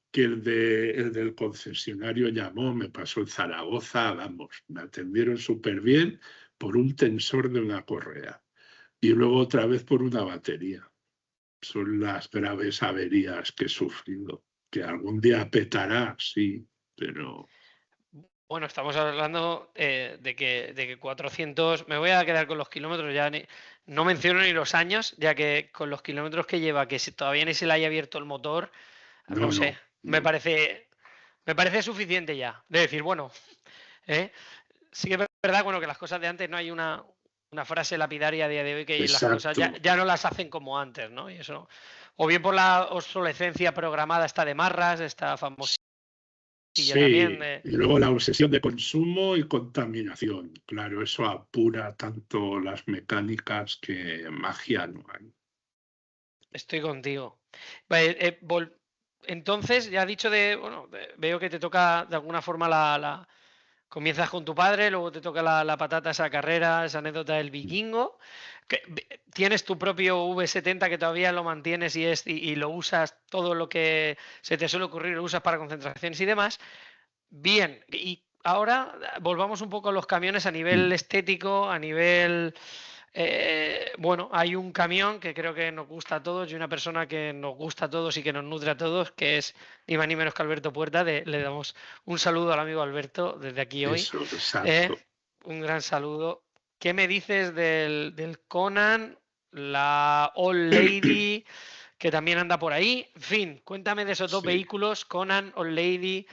que el del concesionario llamó, me pasó en Zaragoza, vamos, me atendieron súper bien por un tensor de una correa. Y luego otra vez por una batería. Son las graves averías que he sufrido. Que algún día petará, sí, pero... Bueno, estamos hablando de que 400, me voy a quedar con los kilómetros, ya no menciono ni los años, ya que con los kilómetros que lleva, que todavía ni se le haya abierto el motor, no sé, me parece suficiente ya. De decir, bueno, sí que es verdad, bueno, que las cosas de antes no hay una frase lapidaria a día de hoy que Exacto. las cosas ya no las hacen como antes, ¿no? Y eso, o bien por la obsolescencia programada esta de Marras, esta famosa. Sí, también, y luego la obsesión de consumo y contaminación. Claro, eso apura tanto las mecánicas que magia no hay. Estoy contigo. Entonces, ya has dicho veo que te toca de alguna forma comienzas con tu padre, luego te toca la patata, esa carrera, esa anécdota del vikingo. Tienes tu propio V70 que todavía lo mantienes y lo usas, todo lo que se te suele ocurrir lo usas para concentraciones y demás. Bien, y ahora volvamos un poco a los camiones a nivel estético, a nivel... bueno, hay un camión que creo que nos gusta a todos y una persona que nos gusta a todos y que nos nutre a todos, que es ni más ni menos que Alberto Puerta. Le damos un saludo al amigo Alberto desde aquí hoy. Eso, exacto. Un gran saludo. ¿Qué me dices del Conan, la Old Lady, que también anda por ahí? En fin, cuéntame de esos dos vehículos, Conan, Old Lady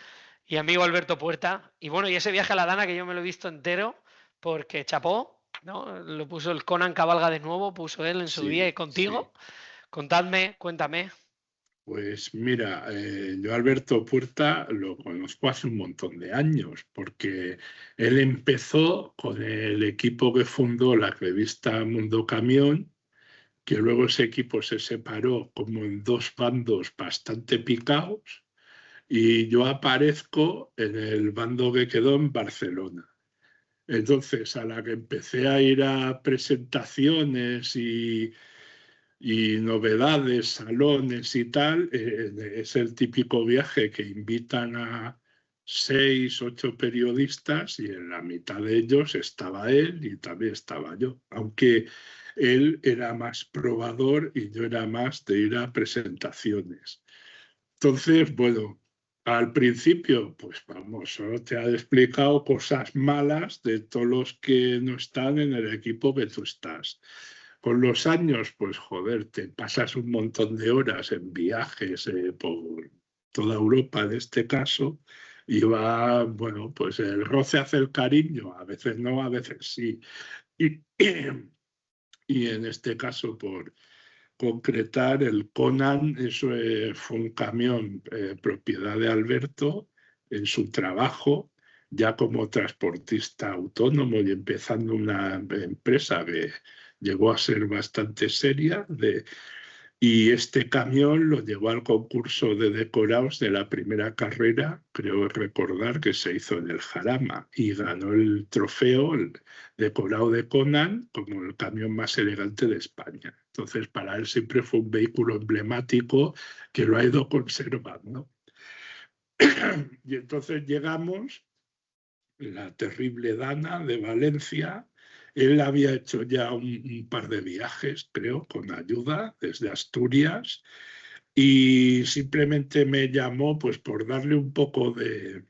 y amigo Alberto Puerta. Y bueno, y ese viaje a la Dana que yo me lo he visto entero, porque chapó, ¿no? Lo puso el Conan Cabalga de nuevo, puso él en su día y contigo. Contadme, cuéntame. Pues mira, yo Alberto Puerta lo conozco hace un montón de años, porque él empezó con el equipo que fundó la revista Mundo Camión, que luego ese equipo se separó como en 2 bandos bastante picados, y yo aparezco en el bando que quedó en Barcelona. Entonces, a la que empecé a ir a presentaciones y novedades, salones y tal, es el típico viaje que invitan a 6, 8 periodistas y en la mitad de ellos estaba él y también estaba yo, aunque él era más probador y yo era más de ir a presentaciones. Entonces, bueno, al principio, pues vamos, solo te ha explicado cosas malas de todos los que no están en el equipo que tú estás. Con los años, pues joder, te pasas un montón de horas en viajes por toda Europa en este caso, y va, bueno, pues el roce hace el cariño, a veces no, a veces sí. Y, y en este caso, por concretar, el Conan, eso fue un camión propiedad de Alberto en su trabajo, ya como transportista autónomo y empezando una empresa que llegó a ser bastante seria, y este camión lo llevó al concurso de decorados de la primera carrera, creo recordar que se hizo en el Jarama, y ganó el trofeo, el decorado de Conan, como el camión más elegante de España. Entonces, para él siempre fue un vehículo emblemático que lo ha ido conservando. Y entonces llegamos, la terrible Dana de Valencia. Él había hecho ya un par de viajes, creo, con ayuda desde Asturias, y simplemente me llamó pues por darle un poco de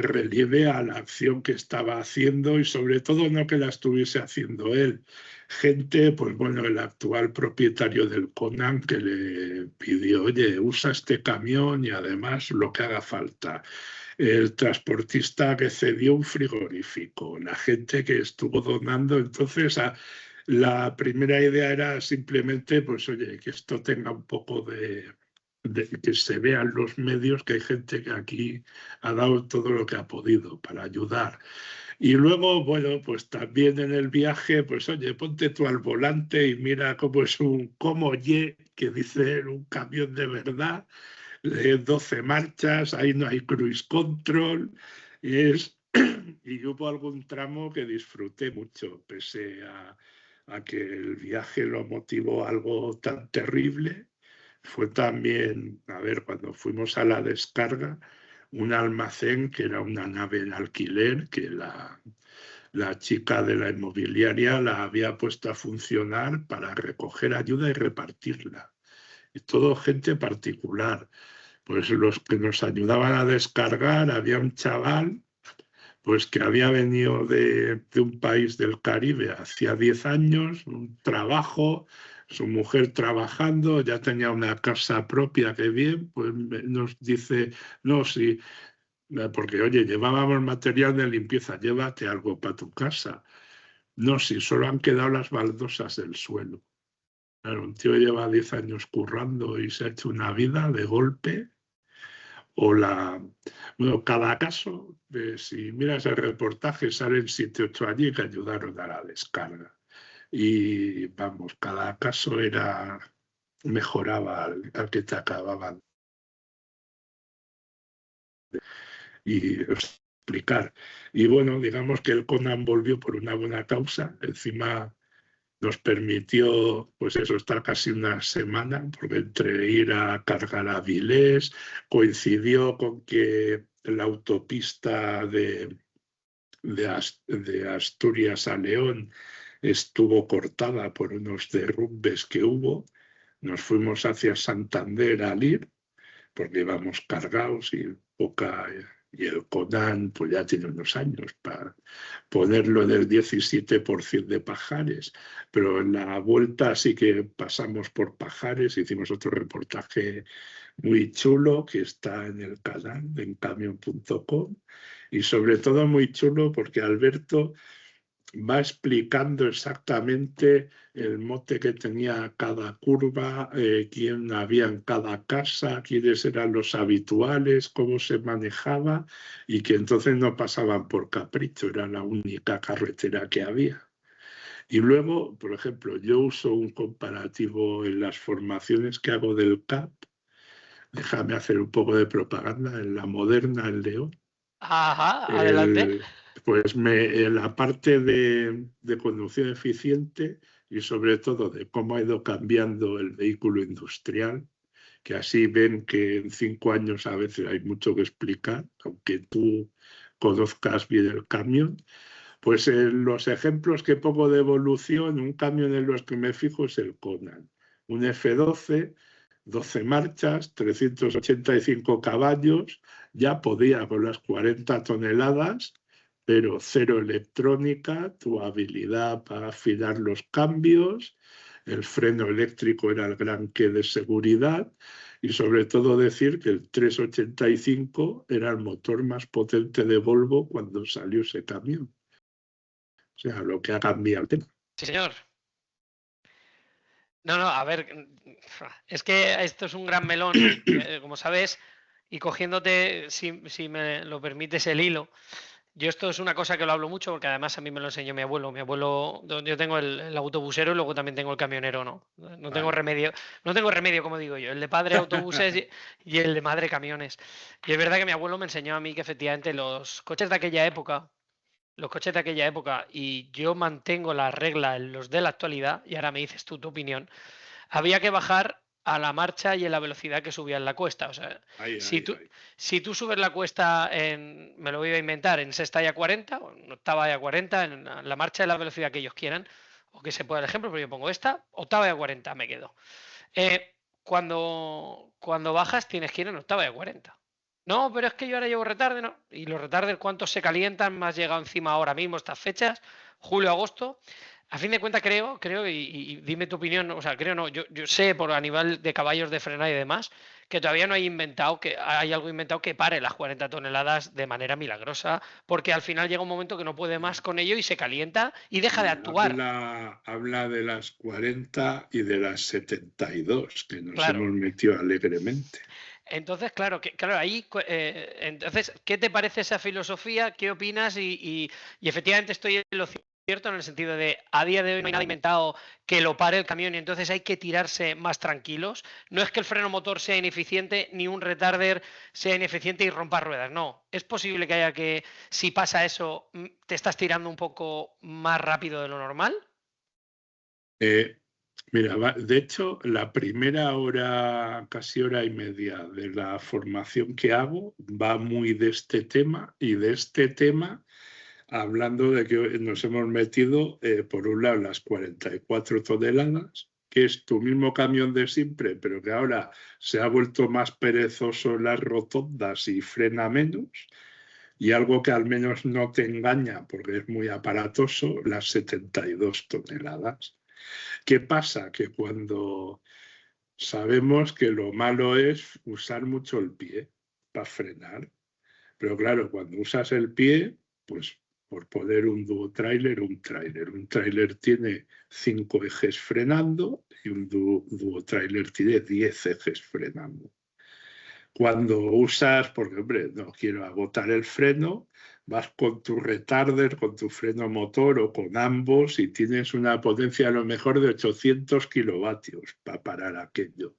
relieve a la acción que estaba haciendo, y sobre todo no que la estuviese haciendo él. Gente, pues bueno, el actual propietario del Conan, que le pidió, oye, usa este camión y además lo que haga falta. El transportista que cedió un frigorífico, la gente que estuvo donando. Entonces, la primera idea era simplemente, pues oye, que esto tenga un poco que se vean los medios, que hay gente que aquí ha dado todo lo que ha podido para ayudar. Y luego, bueno, pues también en el viaje, pues oye, ponte tú al volante y mira cómo es un Como-Ye, que dice un camión de verdad, 12 marchas, ahí no hay cruise control, y hubo algún tramo que disfruté mucho, pese a que el viaje lo motivó algo tan terrible. Fue también, a ver, cuando fuimos a la descarga, un almacén que era una nave en alquiler, que la chica de la inmobiliaria la había puesto a funcionar para recoger ayuda y repartirla. Y todo gente particular. Pues los que nos ayudaban a descargar, había un chaval pues que había venido de un país del Caribe hacía 10 años, un trabajo, su mujer trabajando, ya tenía una casa propia, que bien, pues nos dice, no, sí, porque oye, llevábamos material de limpieza, llévate algo para tu casa. No, sí, solo han quedado las baldosas del suelo. Claro, un tío lleva 10 años currando y se ha hecho una vida de golpe. Bueno, cada caso, si miras el reportaje, salen 7, 8 allí que ayudaron a la descarga. Y vamos, cada caso mejoraba al que te acababan y explicar. Y bueno, digamos que el Conan volvió por una buena causa. Encima nos permitió, pues eso, estar casi una semana, porque entre ir a cargar a Avilés, coincidió con que la autopista de Asturias a León estuvo cortada por unos derrumbes que hubo. Nos fuimos hacia Santander al ir, porque íbamos cargados y el Conan pues ya tiene unos años para ponerlo en el 17% de Pajares, pero en la vuelta sí que pasamos por Pajares, hicimos otro reportaje muy chulo que está en el canal de encamion.com, y sobre todo muy chulo porque Alberto va explicando exactamente el mote que tenía cada curva, quién había en cada casa, quiénes eran los habituales, cómo se manejaba, y que entonces no pasaban por capricho, era la única carretera que había. Y luego, por ejemplo, yo uso un comparativo en las formaciones que hago del CAP, déjame hacer un poco de propaganda, en la Moderna, el León. Ajá, adelante. Pues en la parte de conducción eficiente y sobre todo de cómo ha ido cambiando el vehículo industrial que así ven que en 5 años a veces hay mucho que explicar, aunque tú conozcas bien el camión. Pues los ejemplos que pongo de evolución, un camión en los que me fijo es el Conan, un F12, 12 marchas, 385 caballos, ya podía con las 40 toneladas, pero cero electrónica, tu habilidad para afinar los cambios, el freno eléctrico era el gran qué de seguridad y sobre todo decir que el 385 era el motor más potente de Volvo cuando salió ese camión. O sea, lo que ha cambiado el tema. Sí, señor. No, a ver, es que esto es un gran melón, como sabes, y cogiéndote, si me lo permites, el hilo. Yo esto es una cosa que lo hablo mucho porque además a mí me lo enseñó mi abuelo. Mi abuelo, yo tengo el autobusero y luego también tengo el camionero, ¿no? No tengo remedio, como digo yo, el de padre autobuses y el de madre camiones. Y es verdad que mi abuelo me enseñó a mí que efectivamente los coches de aquella época, y yo mantengo la regla en los de la actualidad, y ahora me dices tú tu opinión, había que bajar a la marcha y en la velocidad que subía en la cuesta. O sea, si tú subes la cuesta me lo voy a inventar, en sexta y a 40, o en octava y a 40, en la marcha y la velocidad que ellos quieran, o que se pueda el ejemplo, pero yo pongo esta, octava y a 40 me quedo. Cuando bajas tienes que ir en octava y a 40. No, pero es que yo ahora llevo retarde, ¿no? Y los retardes, ¿cuántos se calientan? Me has llegado encima ahora mismo estas fechas, julio, agosto. A fin de cuentas, creo, y dime tu opinión, o sea, creo no, yo sé por a nivel de caballos de frenar y demás, que todavía no hay algo inventado que pare las 40 toneladas de manera milagrosa, porque al final llega un momento que no puede más con ello y se calienta y deja de actuar. Habla de las 40 y de las 72, que nos hemos metido alegremente. Entonces, claro, ahí, entonces, ¿qué te parece esa filosofía? ¿Qué opinas? Y efectivamente estoy en lo cierto en el sentido de a día de hoy no hay nada inventado que lo pare el camión y entonces hay que tirarse más tranquilos. No es que el freno motor sea ineficiente ni un retarder sea ineficiente y rompa ruedas, no. Es posible que haya que, si pasa eso, te estás tirando un poco más rápido de lo normal. Mira, de hecho, la primera hora, casi hora y media de la formación que hago va muy de este tema y de este tema hablando de que nos hemos metido, por un lado, las 44 toneladas, que es tu mismo camión de siempre, pero que ahora se ha vuelto más perezoso en las rotondas y frena menos, y algo que al menos no te engaña porque es muy aparatoso, las 72 toneladas. ¿Qué pasa? Que cuando sabemos que lo malo es usar mucho el pie para frenar, pero claro, cuando usas el pie, pues por poner un duotrailer, un tráiler tiene 5 ejes frenando y un duotrailer tiene 10 ejes frenando. Cuando usas, porque hombre, no quiero agotar el freno, vas con tu retarder, con tu freno motor o con ambos y tienes una potencia a lo mejor de 800 kilovatios para parar aquello.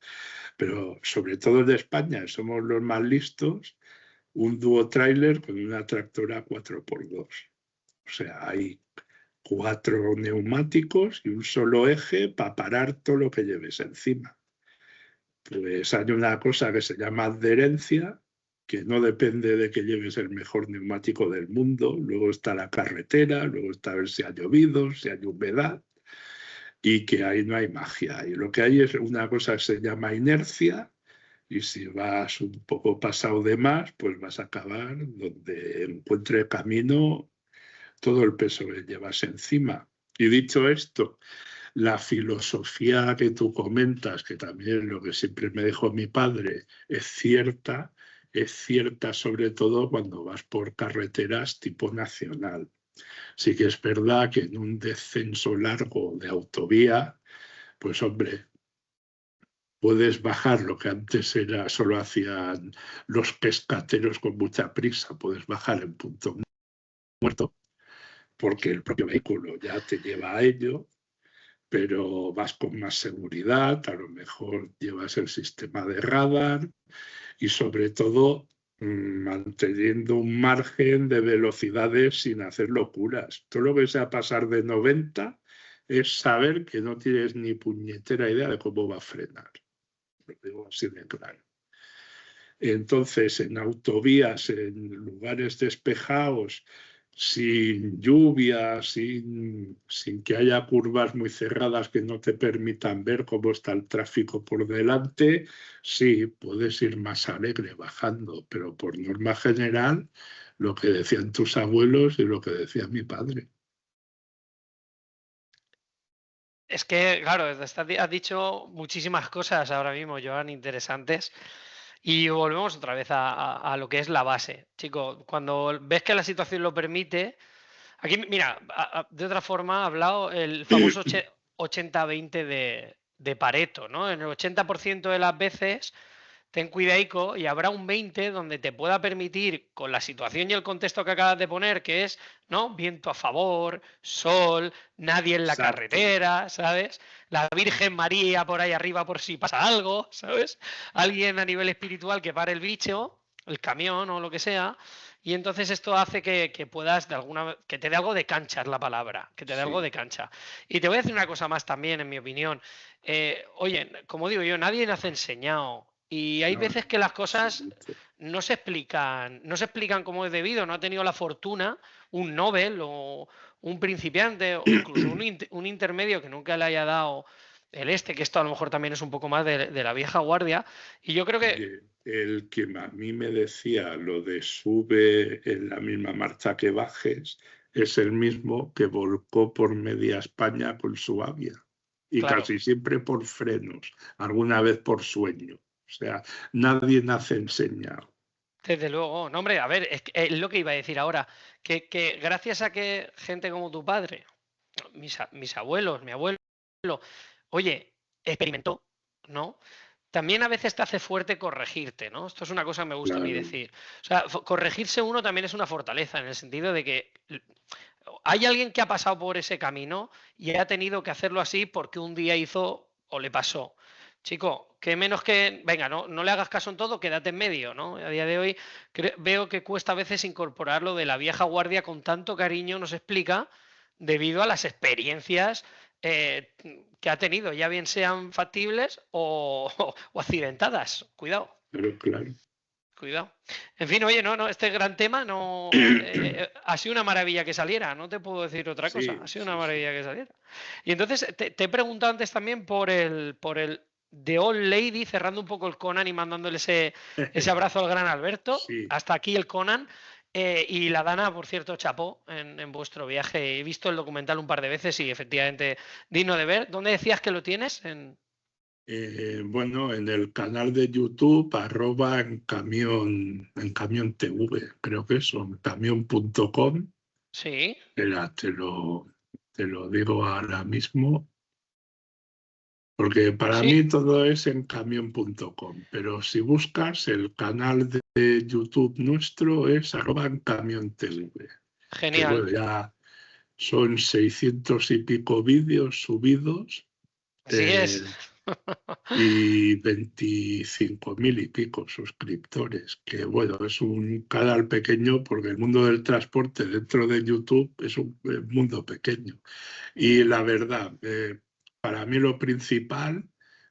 Pero sobre todo en España, somos los más listos, un duotrailer con una tractora 4x2. O sea, hay 4 neumáticos y un solo eje para parar todo lo que lleves encima. Pues hay una cosa que se llama adherencia, que no depende de que lleves el mejor neumático del mundo. Luego está la carretera, luego está ver si ha llovido, si hay humedad, y que ahí no hay magia. Y lo que hay es una cosa que se llama inercia, y si vas un poco pasado de más, pues vas a acabar donde encuentre camino todo el peso que llevas encima. Y dicho esto, la filosofía que tú comentas, que también lo que siempre me dejó mi padre, es cierta sobre todo cuando vas por carreteras tipo nacional. Sí que es verdad que en un descenso largo de autovía, pues hombre, puedes bajar lo que antes era, solo hacían los pescateros con mucha prisa, puedes bajar en punto muerto, porque el propio vehículo ya te lleva a ello, pero vas con más seguridad, a lo mejor llevas el sistema de radar y sobre todo manteniendo un margen de velocidades sin hacer locuras. Todo lo que sea pasar de 90 es saber que no tienes ni puñetera idea de cómo va a frenar. lo digo así de claro. Entonces, en autovías, en lugares despejados, sin lluvia, sin que haya curvas muy cerradas que no te permitan ver cómo está el tráfico por delante, sí, puedes ir más alegre bajando, pero por norma general, lo que decían tus abuelos y lo que decía mi padre. Es que, claro, has dicho muchísimas cosas ahora mismo, Joan, interesantes. Y volvemos otra vez a lo que es la base. Chico, cuando ves que la situación lo permite, aquí, mira, de otra forma ha hablado el famoso 80-20 de Pareto, ¿no? En el 80% de las veces ten cuidaico y habrá un 20 donde te pueda permitir, con la situación y el contexto que acabas de poner, que es, ¿no? Viento a favor, sol, nadie en la Exacto. carretera, ¿sabes? La Virgen María por ahí arriba por si pasa algo, ¿sabes? Alguien a nivel espiritual que pare el bicho, el camión o lo que sea. Y entonces esto hace que puedas que te dé algo de cancha, es la palabra, que te dé algo Sí. de cancha. Y te voy a decir una cosa más también, en mi opinión. Oye, como digo yo, nadie nace enseñado. Y hay No, veces que las cosas absoluto. no se explican como es debido. No ha tenido la fortuna un Nobel o un principiante o incluso un intermedio que nunca le haya dado que esto a lo mejor también es un poco más de la vieja guardia. Y yo creo que Oye, el que a mí me decía lo de sube en la misma marcha que bajes es el mismo que volcó por media España con su Avia y claro, casi siempre por frenos, alguna vez por sueño. O sea, nadie nace enseñado. desde luego. No, hombre, a ver, es lo que iba a decir ahora. Que gracias a que gente como tu padre, mis abuelos, mi abuelo, oye, experimentó, ¿no? También a veces te hace fuerte corregirte, ¿no? Esto es una cosa que me gusta a mí Claro, decir. O sea, corregirse uno también es una fortaleza, en el sentido de que hay alguien que ha pasado por ese camino y ha tenido que hacerlo así porque un día hizo o le pasó. Chico, que menos que, venga, no le hagas caso en todo, quédate en medio, ¿no? A día de hoy veo que cuesta a veces incorporarlo de la vieja guardia con tanto cariño, nos explica, debido a las experiencias que ha tenido, ya bien sean factibles o accidentadas. Cuidado. pero claro. Cuidado. En fin, oye, este gran tema ha sido una maravilla que saliera, no te puedo decir otra cosa, Sí, ha sido una sí, sí. maravilla que saliera. Y entonces te he preguntado antes también por el The Old Lady, cerrando un poco el Conan y mandándole ese abrazo al gran Alberto. Sí. Hasta aquí el Conan. Y la Dana, por cierto, chapó en vuestro viaje. He visto el documental un par de veces y efectivamente digno de ver. ¿Dónde decías que lo tienes? Bueno, en el canal de YouTube, en camión TV, creo que es, o en camión.com. Sí. Espera, te lo digo ahora mismo, porque para Sí. mí todo es en camión.com, pero si buscas el canal de YouTube nuestro es @encamión.tv, que Genial. bueno, ya son 600 y pico vídeos subidos. Así es. Y 25.000 y pico suscriptores, que bueno, es un canal pequeño porque el mundo del transporte dentro de YouTube es un mundo pequeño. Y la verdad, para mí lo principal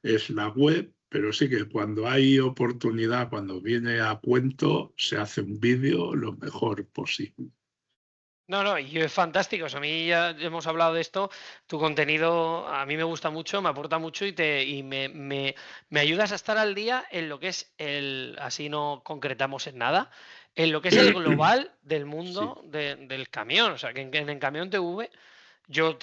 es la web, pero sí que cuando hay oportunidad, cuando viene a cuento, se hace un vídeo lo mejor posible. No, y es fantástico. O sea, a mí ya hemos hablado de esto. Tu contenido a mí me gusta mucho, me aporta mucho y me ayudas a estar al día en lo que es así no concretamos en nada, en lo que es el global del Sí. mundo del camión. O sea, que en Camión TV yo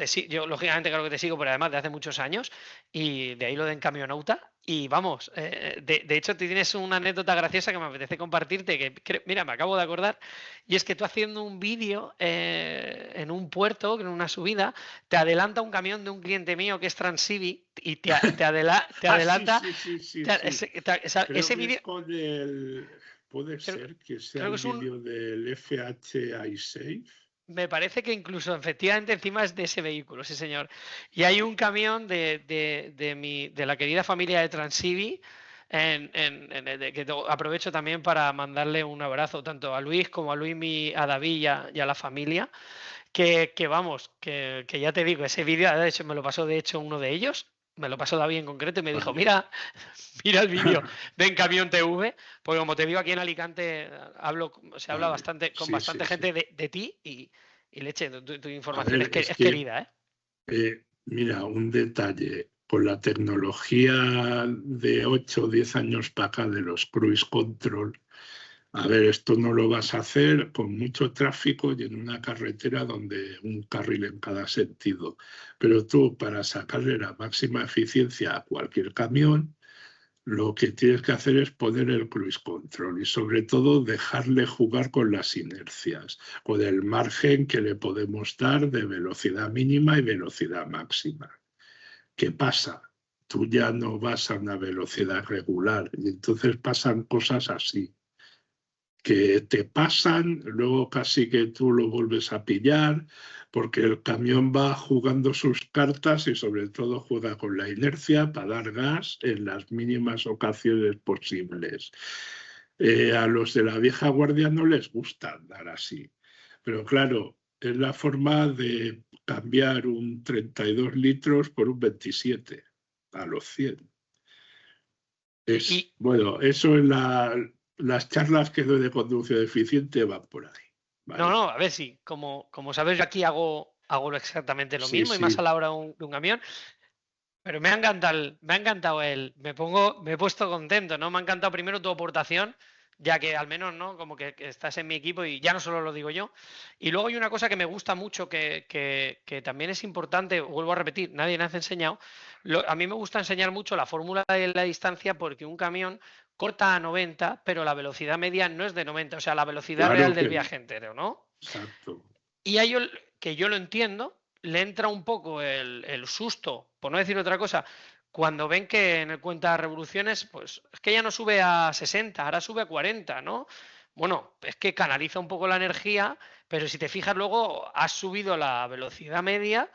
lógicamente claro que te sigo, pero además de hace muchos años, y de ahí lo de Encamionauta. Y vamos, de hecho tienes una anécdota graciosa que me apetece compartirte, mira, me acabo de acordar, y es que tú haciendo un vídeo en un puerto, en una subida, te adelanta un camión de un cliente mío que es Transivi y te adelanta. Sí. Creo Ese que es vídeo, con puede creo, ser que sea creo que el es un, vídeo del FH iSafe. Me parece que incluso efectivamente encima es de ese vehículo, sí señor. Y hay un camión de la querida familia de Transivi, que aprovecho también para mandarle un abrazo tanto a Luis como a Luis, a David y a la familia, que vamos, que ya te digo, ese vídeo, de hecho me lo pasó de hecho uno de ellos, me lo pasó David en concreto y me dijo, Vale. mira el vídeo de En Camión TV, porque como te digo aquí en Alicante se habla Vale. bastante con Sí, bastante sí, sí. gente de ti y leche, tu A información ver, es es que, querida, ¿eh? mira, un detalle. Con la tecnología de 8 o 10 años para acá de los cruise control, a ver, esto no lo vas a hacer con mucho tráfico y en una carretera donde un carril en cada sentido. Pero tú, para sacarle la máxima eficiencia a cualquier camión, lo que tienes que hacer es poner el cruise control y sobre todo dejarle jugar con las inercias, con el margen que le podemos dar de velocidad mínima y velocidad máxima. ¿Qué pasa? Tú ya no vas a una velocidad regular y entonces pasan cosas así que te pasan, luego casi que tú lo vuelves a pillar, porque el camión va jugando sus cartas y sobre todo juega con la inercia para dar gas en las mínimas ocasiones posibles. A los de la vieja guardia no les gusta andar así, pero claro, es la forma de cambiar un 32 litros por un 27 a los 100. Y, Bueno, eso es las charlas que doy de conducción eficient van por ahí, ¿vale? no, a ver si, como sabes, yo aquí hago exactamente lo Sí, mismo y más a sí, la hora de un camión. Pero me he puesto contento, ¿no? Me ha encantado primero tu aportación, ya que al menos, ¿no? Como que estás en mi equipo y ya no solo lo digo yo. Y luego hay una cosa que me gusta mucho, que también es importante, vuelvo a repetir, nadie me ha enseñado. A mí me gusta enseñar mucho la fórmula de la distancia porque un camión corta a 90, pero la velocidad media no es de 90, o sea, la velocidad real claro del que no, viaje entero, ¿no? exacto. Y a ellos, que yo lo entiendo, le entra un poco el susto, por no decir otra cosa, cuando ven que en el cuenta de revoluciones, pues es que ya no sube a 60, ahora sube a 40, ¿no? Bueno, es que canaliza un poco la energía, pero si te fijas luego, has subido la velocidad media.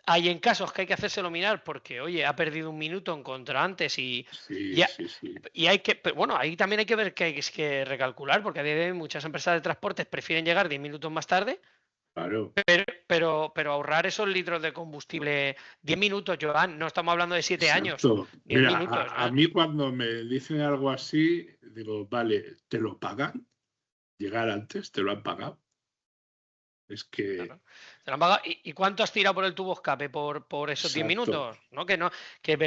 Hay en casos que hay que hacérselo mirar porque, oye, ha perdido un minuto en contra antes Sí, y, sí, sí, y hay que, pero bueno, ahí también hay que ver que hay que recalcular, porque a día de hoy muchas empresas de transportes prefieren llegar 10 minutos más tarde. claro. Pero ahorrar esos litros de combustible, 10 minutos, Joan, no estamos hablando de 7 años, Exacto. 10 Mira, minutos, a ¿eh? mí cuando me dicen algo así, digo, vale, ¿te lo pagan? Llegar antes, ¿te lo han pagado? Es que, Claro. Te lo han pagado. ¿Y cuánto has tirado por el tubo escape por esos 10 exacto, minutos? ¿No? Que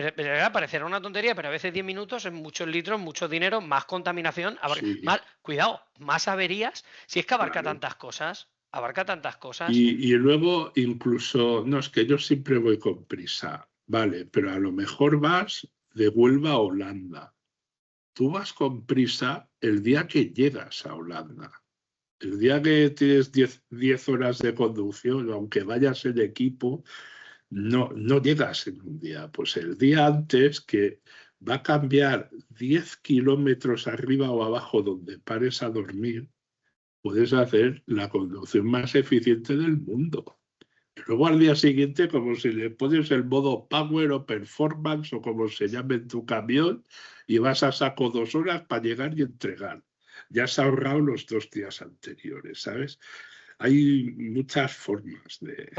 parecerá una tontería, pero a veces 10 minutos es muchos litros, mucho dinero, más contaminación, sí, más, cuidado, más averías. Si es que claro. abarca tantas cosas. Y luego incluso, no, es que yo siempre voy con prisa, vale, pero a lo mejor vas de Huelva a Holanda. Tú vas con prisa el día que llegas a Holanda. El día que tienes 10 horas de conducción, aunque vayas en equipo, no llegas en un día. Pues el día antes que va a cambiar 10 kilómetros arriba o abajo donde pares a dormir, puedes hacer la conducción más eficiente del mundo. Y luego al día siguiente, como si le pones el modo power o performance o como se llame en tu camión, y vas a saco 2 horas para llegar y entregar. Ya has ahorrado los 2 días anteriores, ¿sabes? Hay muchas formas de...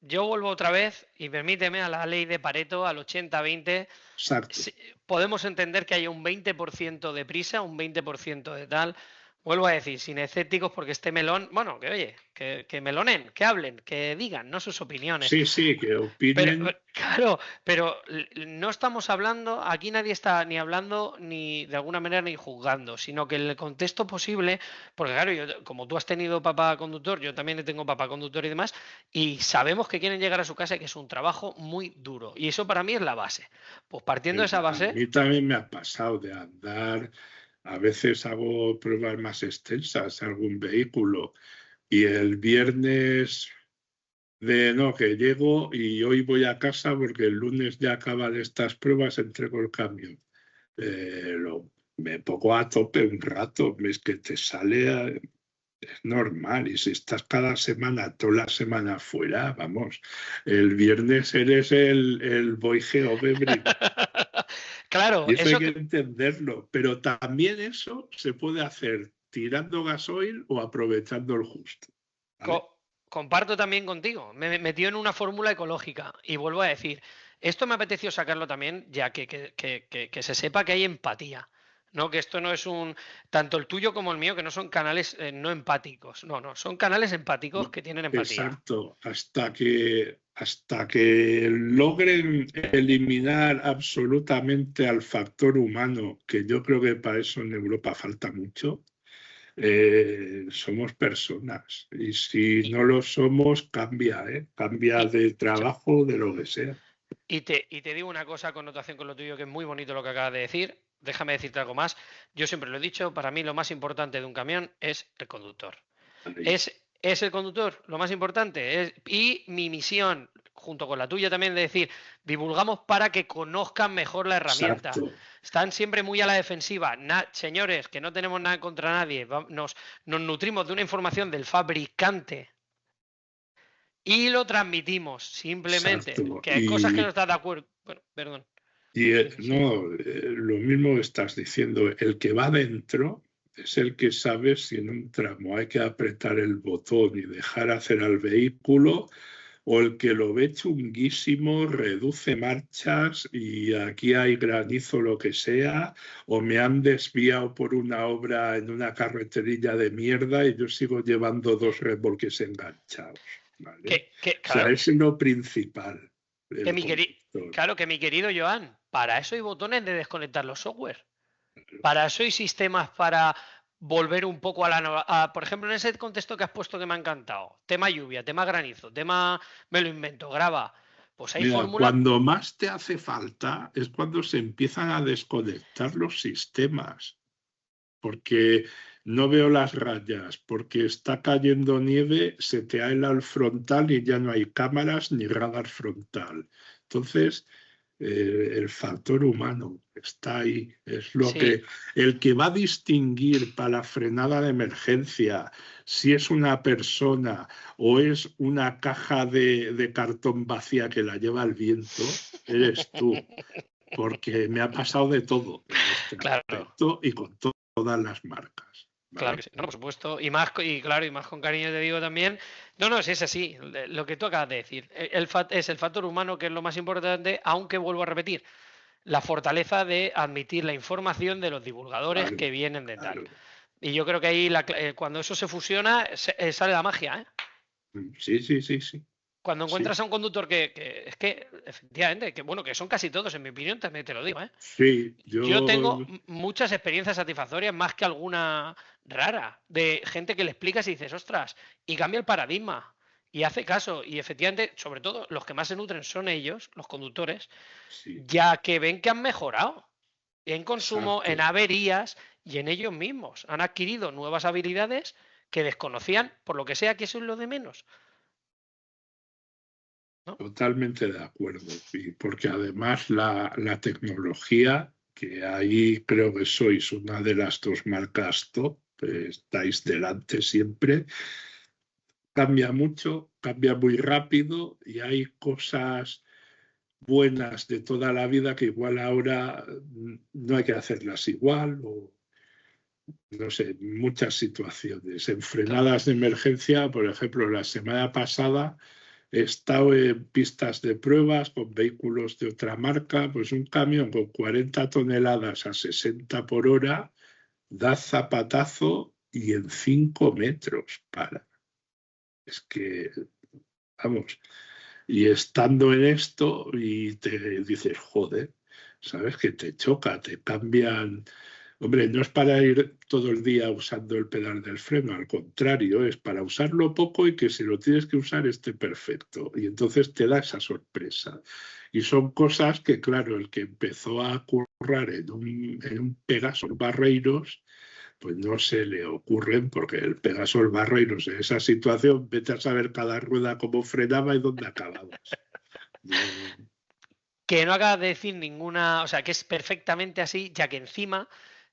Yo vuelvo otra vez y permíteme a la ley de Pareto, al 80-20. Exacto. Podemos entender que haya un 20% de prisa, un 20% de tal. Vuelvo a decir, sin escépticos, porque este melón, bueno, que oye, que melonen, que hablen, que digan, no sus opiniones. Sí, sí, que Pero, opinen. claro, pero no estamos hablando, aquí nadie está ni hablando ni de alguna manera ni juzgando, sino que en el contexto posible, porque claro, como tú has tenido papá conductor, yo también tengo papá conductor y demás, y sabemos que quieren llegar a su casa y que es un trabajo muy duro. Y eso para mí es la base. Pues partiendo de esa A base, mí también me ha pasado de andar, a veces hago pruebas más extensas, algún vehículo, y el viernes de no, que llego y hoy voy a casa porque el lunes ya acaban estas pruebas, entrego el camión. Me pongo a tope un rato, es que te sale, es normal, y si estás cada semana, toda la semana fuera, vamos, el viernes eres el boy geometry. claro, Y eso hay eso que entenderlo, pero también eso se puede hacer tirando gasoil o aprovechando el justo. ¿Vale? comparto también contigo. Me he metido en una fórmula ecológica y vuelvo a decir, Esto me apeteció sacarlo también, ya que se sepa que hay empatía. ¿No? Que esto no es tanto el tuyo como el mío, que no son canales no empáticos. No, son canales empáticos que tienen empatía. Exacto, hasta que logren eliminar absolutamente al factor humano, que yo creo que para eso en Europa falta mucho, somos personas. Y si no lo somos, cambia, cambia de trabajo, de lo que sea. Y te digo una cosa a connotación con lo tuyo, que es muy bonito lo que acabas de decir. Déjame decirte algo más. Yo siempre lo he dicho, para mí lo más importante de un camión es el conductor. Es el conductor lo más importante. Y mi misión, junto con la tuya también, de decir, divulgamos para que conozcan mejor la herramienta. Exacto. Están siempre muy a la defensiva. Señores, que no tenemos nada contra nadie. Nos nutrimos de una información del fabricante y lo transmitimos, simplemente. Exacto. Que hay cosas que no estás de acuerdo. Bueno, perdón. Y lo mismo estás diciendo, el que va dentro es el que sabe si en un tramo hay que apretar el botón y dejar hacer al vehículo, o el que lo ve chunguísimo, reduce marchas y aquí hay granizo, lo que sea, o me han desviado por una obra en una carreterilla de mierda y yo sigo llevando 2 remolques enganchados. ¿Vale? Claro, o sea, es lo principal. Claro que mi querido Joan, para eso hay botones de desconectar los software. Para eso hay sistemas para volver un poco por ejemplo, en ese contexto que has puesto que me ha encantado. Tema lluvia, tema granizo, tema me lo invento, grava. Pues hay fórmulas. Cuando más te hace falta es cuando se empiezan a desconectar los sistemas. Porque no veo las rayas, porque está cayendo nieve, se te ha helado el frontal y ya no hay cámaras ni radar frontal. Entonces, el factor humano está ahí. Es lo que el que va a distinguir para la frenada de emergencia si es una persona o es una caja de cartón vacía que la lleva el viento, eres tú. Porque me ha pasado de todo en este aspecto y con todas las marcas. ¿Vale? Claro que sí, no, por supuesto, y más con cariño te digo también. No, si es así, lo que tú acabas de decir. Es el factor humano que es lo más importante, aunque vuelvo a repetir, la fortaleza de admitir la información de los divulgadores que vienen de tal. Y yo creo que ahí cuando eso se fusiona, sale la magia, ¿eh? Sí. Cuando encuentras a un conductor que es que, efectivamente, que son casi todos, en mi opinión, también te lo digo, ¿eh? Sí, yo tengo muchas experiencias satisfactorias, más que alguna rara, de gente que le explicas y dices, ostras, y cambia el paradigma, y hace caso, y efectivamente, sobre todo, los que más se nutren son ellos, los conductores, ya que ven que han mejorado en consumo, en averías y en ellos mismos. Han adquirido nuevas habilidades que desconocían, por lo que sea, que eso es lo de menos. ¿No? Totalmente de acuerdo, porque además la tecnología, que ahí creo que sois una de las 2 marcas top, estáis delante siempre, cambia mucho, cambia muy rápido y hay cosas buenas de toda la vida que igual ahora no hay que hacerlas igual, o no sé, muchas situaciones. En frenadas de emergencia, por ejemplo, la semana pasada he estado en pistas de pruebas con vehículos de otra marca, pues un camión con 40 toneladas a 60 por hora da zapatazo y en 5 metros para. Es que, vamos, y estando en esto y te dices, joder, ¿sabes? Que te choca, te cambian. Hombre, no es para ir todo el día usando el pedal del freno, al contrario, es para usarlo poco y que si lo tienes que usar esté perfecto. Y entonces te da esa sorpresa. Y son cosas que, claro, el que empezó a currar en un Pegasol Barreiros, pues no se le ocurren, porque el Pegasol Barreiros en esa situación, vete a saber cada rueda cómo frenaba y dónde acababas. Que no acabas de decir ninguna, o sea, que es perfectamente así, ya que encima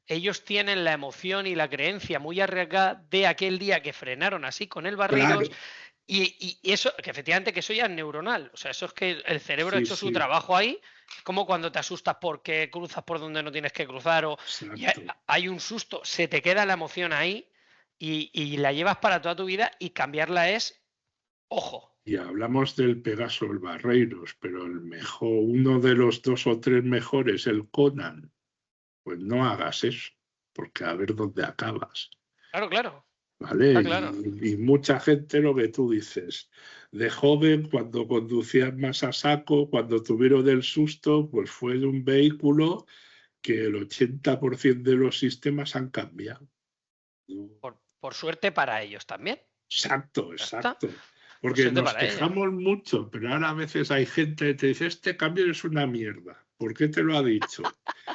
ellos tienen la emoción y la creencia muy arraigada de aquel día que frenaron así con el Barreiros. Claro. Y eso, que efectivamente que eso ya es neuronal. O sea, eso es que el cerebro ha hecho su trabajo ahí. Es como cuando te asustas porque cruzas por donde no tienes que cruzar o hay un susto, se te queda la emoción ahí y la llevas para toda tu vida y cambiarla es, ojo, y hablamos del Pegaso, el Barreiros, pero uno de los 2 o 3 mejores, el Conan, pues no hagas eso, porque a ver dónde acabas. Claro, claro. ¿Vale? Está claro. Y mucha gente, lo que tú dices, de joven, cuando conducían más a saco, cuando tuvieron el susto, pues fue de un vehículo que el 80% de los sistemas han cambiado. Por suerte para ellos también. Exacto, Ya está. exacto. Por Porque suerte nos para ellos. quejamos mucho, pero ahora a veces hay gente que te dice, este cambio es una mierda. ¿Por qué te lo ha dicho?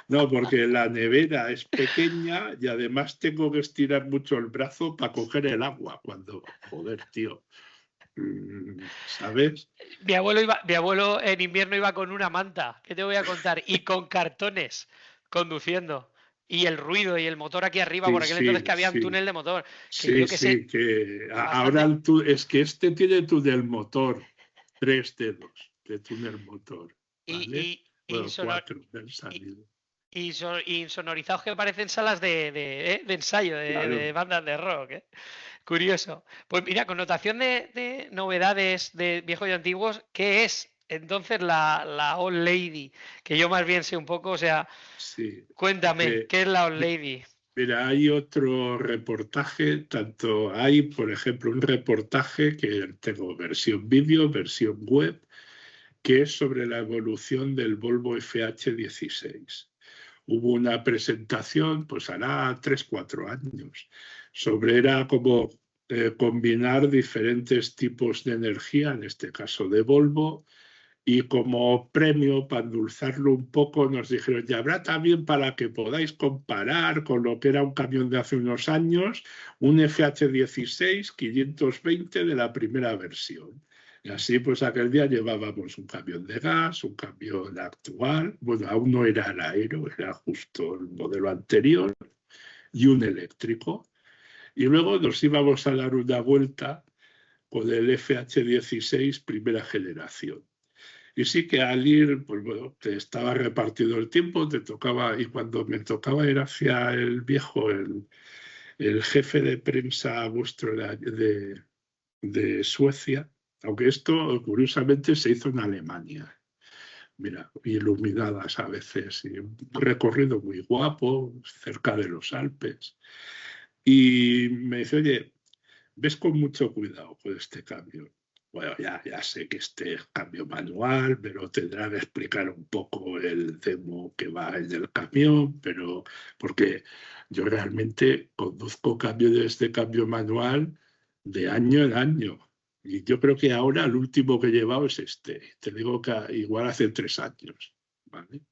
No, porque la nevera es pequeña y además tengo que estirar mucho el brazo para coger el agua cuando, joder, tío, ¿sabes? Mi abuelo en invierno iba con una manta, ¿qué te voy a contar? Y con cartones conduciendo. Y el ruido y el motor aquí arriba, Sí, por aquel entonces que había un sí. túnel de motor. Que Sí, yo que sí, sé, que bastante. ahora es que este tiene túnel motor, 3 dedos de túnel motor, ¿vale? Bueno, 4 me han salido. Y insonorizados que parecen salas de ensayo, Claro. de bandas de rock. ¿Eh? Curioso. Pues mira, connotación de novedades de viejos y antiguos, ¿qué es entonces la Old Lady? Que yo más bien sé un poco, o sea, Sí. cuéntame, ¿qué es la Old Lady? Mira, hay otro reportaje, hay, por ejemplo, un reportaje que tengo versión vídeo, versión web, que es sobre la evolución del Volvo FH16. Hubo una presentación, pues hará 3 o 4 años, era como combinar diferentes tipos de energía, en este caso de Volvo, y como premio, para endulzarlo un poco, nos dijeron, y habrá también para que podáis comparar con lo que era un camión de hace unos años, un FH16 520 de la primera versión. Y así, pues aquel día llevábamos un camión de gas, un camión actual, bueno, aún no era el Aero, era justo el modelo anterior, y un eléctrico. Y luego nos íbamos a dar una vuelta con el FH16 primera generación. Y sí que al ir, pues bueno, te estaba repartido el tiempo, te tocaba, y cuando me tocaba ir hacia el viejo, el jefe de prensa vuestro de Suecia, aunque esto curiosamente se hizo en Alemania. Mira, iluminadas a veces, y un recorrido muy guapo, cerca de los Alpes. Y me dice, oye, ves con mucho cuidado con este cambio. Bueno, ya sé que este es cambio manual, me lo tendrá que explicar un poco el demo que va en el camión, pero porque yo realmente conduzco camiones de cambio manual de año en año. Y yo creo que ahora el último que he llevado es este. Te digo que igual hace 3 años. ¿Vale?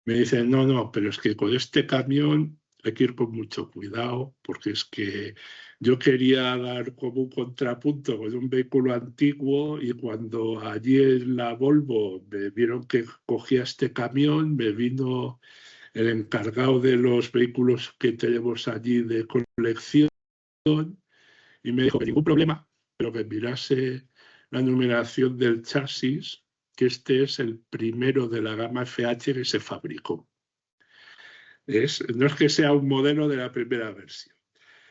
Me dicen, no, pero es que con este camión hay que ir con mucho cuidado, porque es que yo quería dar como un contrapunto con un vehículo antiguo y cuando allí en la Volvo me vieron que cogía este camión, me vino el encargado de los vehículos que tenemos allí de colección y me dijo que ningún problema, pero que mirase la numeración del chasis, que este es el primero de la gama FH que se fabricó. No es que sea un modelo de la primera versión,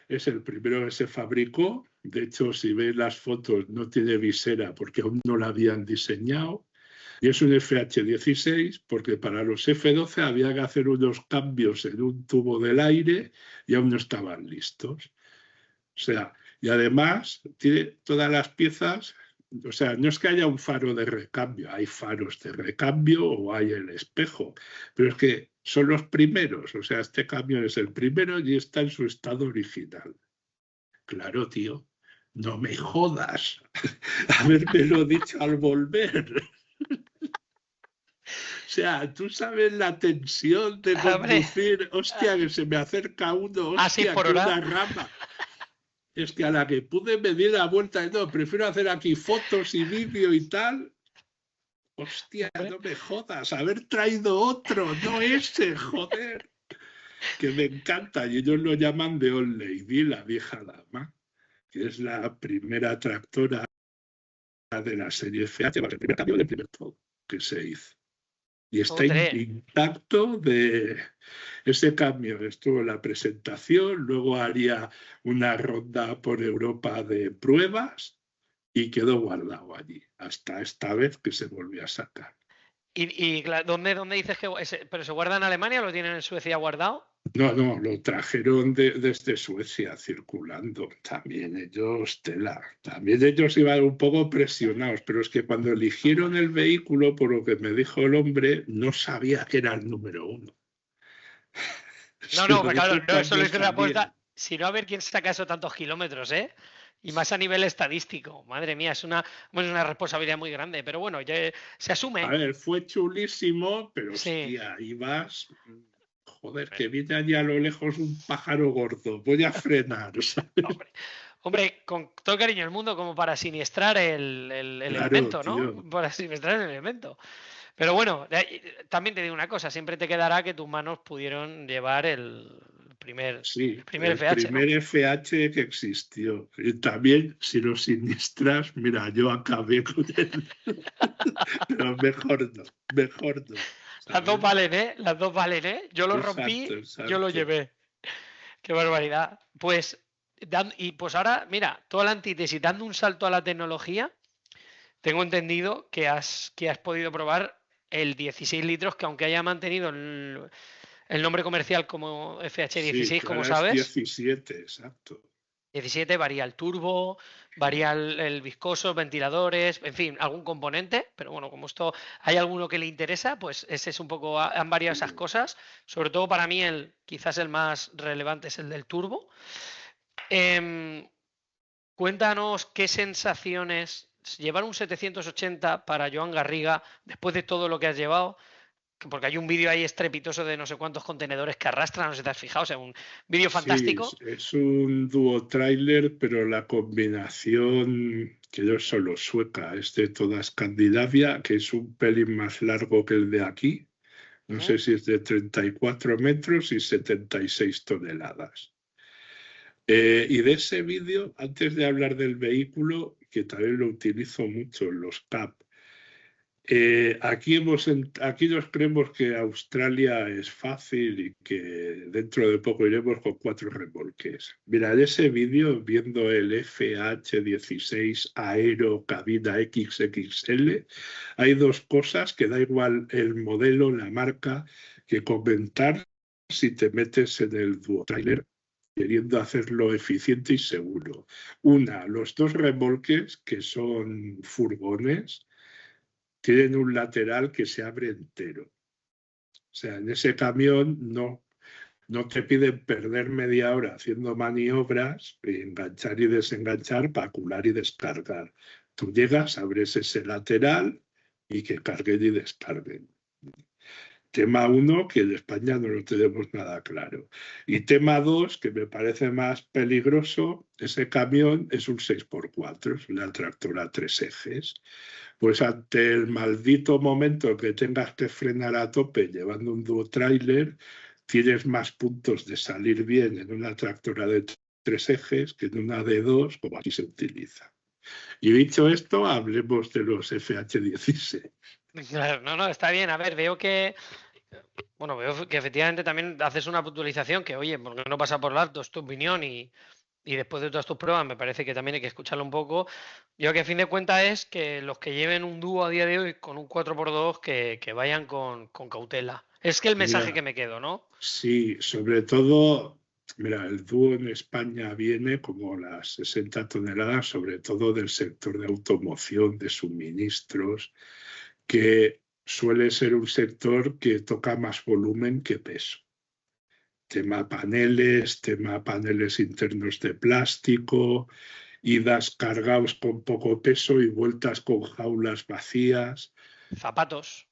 es el primero que se fabricó. De hecho, si veis las fotos, no tiene visera porque aún no la habían diseñado. Y es un FH16 porque para los F12 había que hacer unos cambios en un tubo del aire y aún no estaban listos. O sea, y además tiene todas las piezas, o sea, no es que haya un faro de recambio, hay faros de recambio o hay el espejo, pero es que son los primeros, o sea, este camión es el primero y está en su estado original. Claro, tío, no me jodas habérmelo dicho al volver. O sea, tú sabes la tensión de conducir, hostia, que se me acerca uno, hostia, que una rama. Es que a la que pude me di la vuelta y no, prefiero hacer aquí fotos y vídeo y tal. Hostia, no me jodas, haber traído otro, no ese, joder. Que me encanta, y ellos lo llaman de Old Lady, la vieja dama, que es la primera tractora de la serie FH, el primer cambio del primer todo que se hizo. Y está intacto de ese cambio. Estuvo en la presentación, luego haría una ronda por Europa de pruebas y quedó guardado allí, hasta esta vez que se volvió a sacar. ¿Dónde dices que pero se guarda en Alemania o lo tienen en Suecia guardado? No, lo trajeron desde Suecia circulando. También ellos, también ellos iban un poco presionados, pero es que cuando eligieron el vehículo, por lo que me dijo el hombre, no sabía que era el número 1. No, claro, no, eso lo hizo una apuesta. Si no, a ver quién saca eso tantos kilómetros, ¿eh? Y más a nivel estadístico. Madre mía, es una responsabilidad muy grande. Pero bueno, ya se asume. A ver, fue chulísimo, pero sí. hostia, ibas... Joder, que viene allí a lo lejos un pájaro gordo. Voy a frenar, ¿sabes? Hombre, con todo cariño del mundo, como para siniestrar el Claro, elemento, ¿no? tío. Para siniestrar el elemento. Pero bueno, también te digo una cosa, siempre te quedará que tus manos pudieron llevar el primer FH. El primer FH que existió. Y también, si lo siniestras, mira, yo acabé con él. Pero mejor no. Las dos valen, ¿eh? Las dos valen, ¿eh? Yo lo rompí, exacto. yo lo llevé. Qué barbaridad. Pues ahora, mira, toda la antítesis, dando un salto a la tecnología, tengo entendido que has podido probar el 16 litros, que aunque haya mantenido el nombre comercial como FH16, sí, como sabes. 17, exacto. 17 varía el turbo, varía el viscoso, ventiladores, en fin, algún componente, pero bueno, como esto hay alguno que le interesa, pues ese es un poco, han variado esas cosas, sobre todo para mí quizás el más relevante es el del turbo. Cuéntanos qué sensaciones llevar un 780 para Joan Garriga después de todo lo que has llevado, porque hay un vídeo ahí estrepitoso de no sé cuántos contenedores que arrastran, no sé si te has fijado, o sea, un vídeo fantástico. Sí, es un duo trailer, pero la combinación, que no es solo sueca, es de toda Escandinavia, que es un pelín más largo que el de aquí. No sé si es de 34 metros y 76 toneladas. Y de ese vídeo, antes de hablar del vehículo, que también lo utilizo mucho en los CAP, aquí nos creemos que Australia es fácil y que dentro de poco iremos con 4 remolques. Mira, en ese vídeo, viendo el FH16 Aero Cabina XXL, hay dos cosas que da igual el modelo, la marca, que comentar si te metes en el duotrailer queriendo hacerlo eficiente y seguro. Una, los dos remolques, que son furgones, tienen un lateral que se abre entero. O sea, en ese camión no te piden perder media hora haciendo maniobras, enganchar y desenganchar, vacular y descargar. Tú llegas, abres ese lateral y que carguen y descarguen. Tema 1, que en España no lo tenemos nada claro. Y tema 2, que me parece más peligroso, ese camión es un 6x4, es una tractora 3 ejes. Pues ante el maldito momento que tengas que frenar a tope llevando un duotrailer, tienes más puntos de salir bien en una tractora de 3 ejes que en una de 2, como aquí se utiliza. Y dicho esto, hablemos de los FH16. No, está bien. A ver, veo que efectivamente también haces una puntualización que, oye, porque no pasa por alto, es tu opinión y después de todas tus pruebas me parece que también hay que escucharlo un poco. Yo que a fin de cuentas es que los que lleven un dúo a día de hoy con un 4x2 que vayan con cautela. Es que el mensaje que me quedo, ¿no? Sí, sobre todo, mira, el dúo en España viene como las 60 toneladas, sobre todo del sector de automoción, de suministros, que suele ser un sector que toca más volumen que peso. Tema paneles internos de plástico, idas cargados con poco peso y vueltas con jaulas vacías. Zapatos,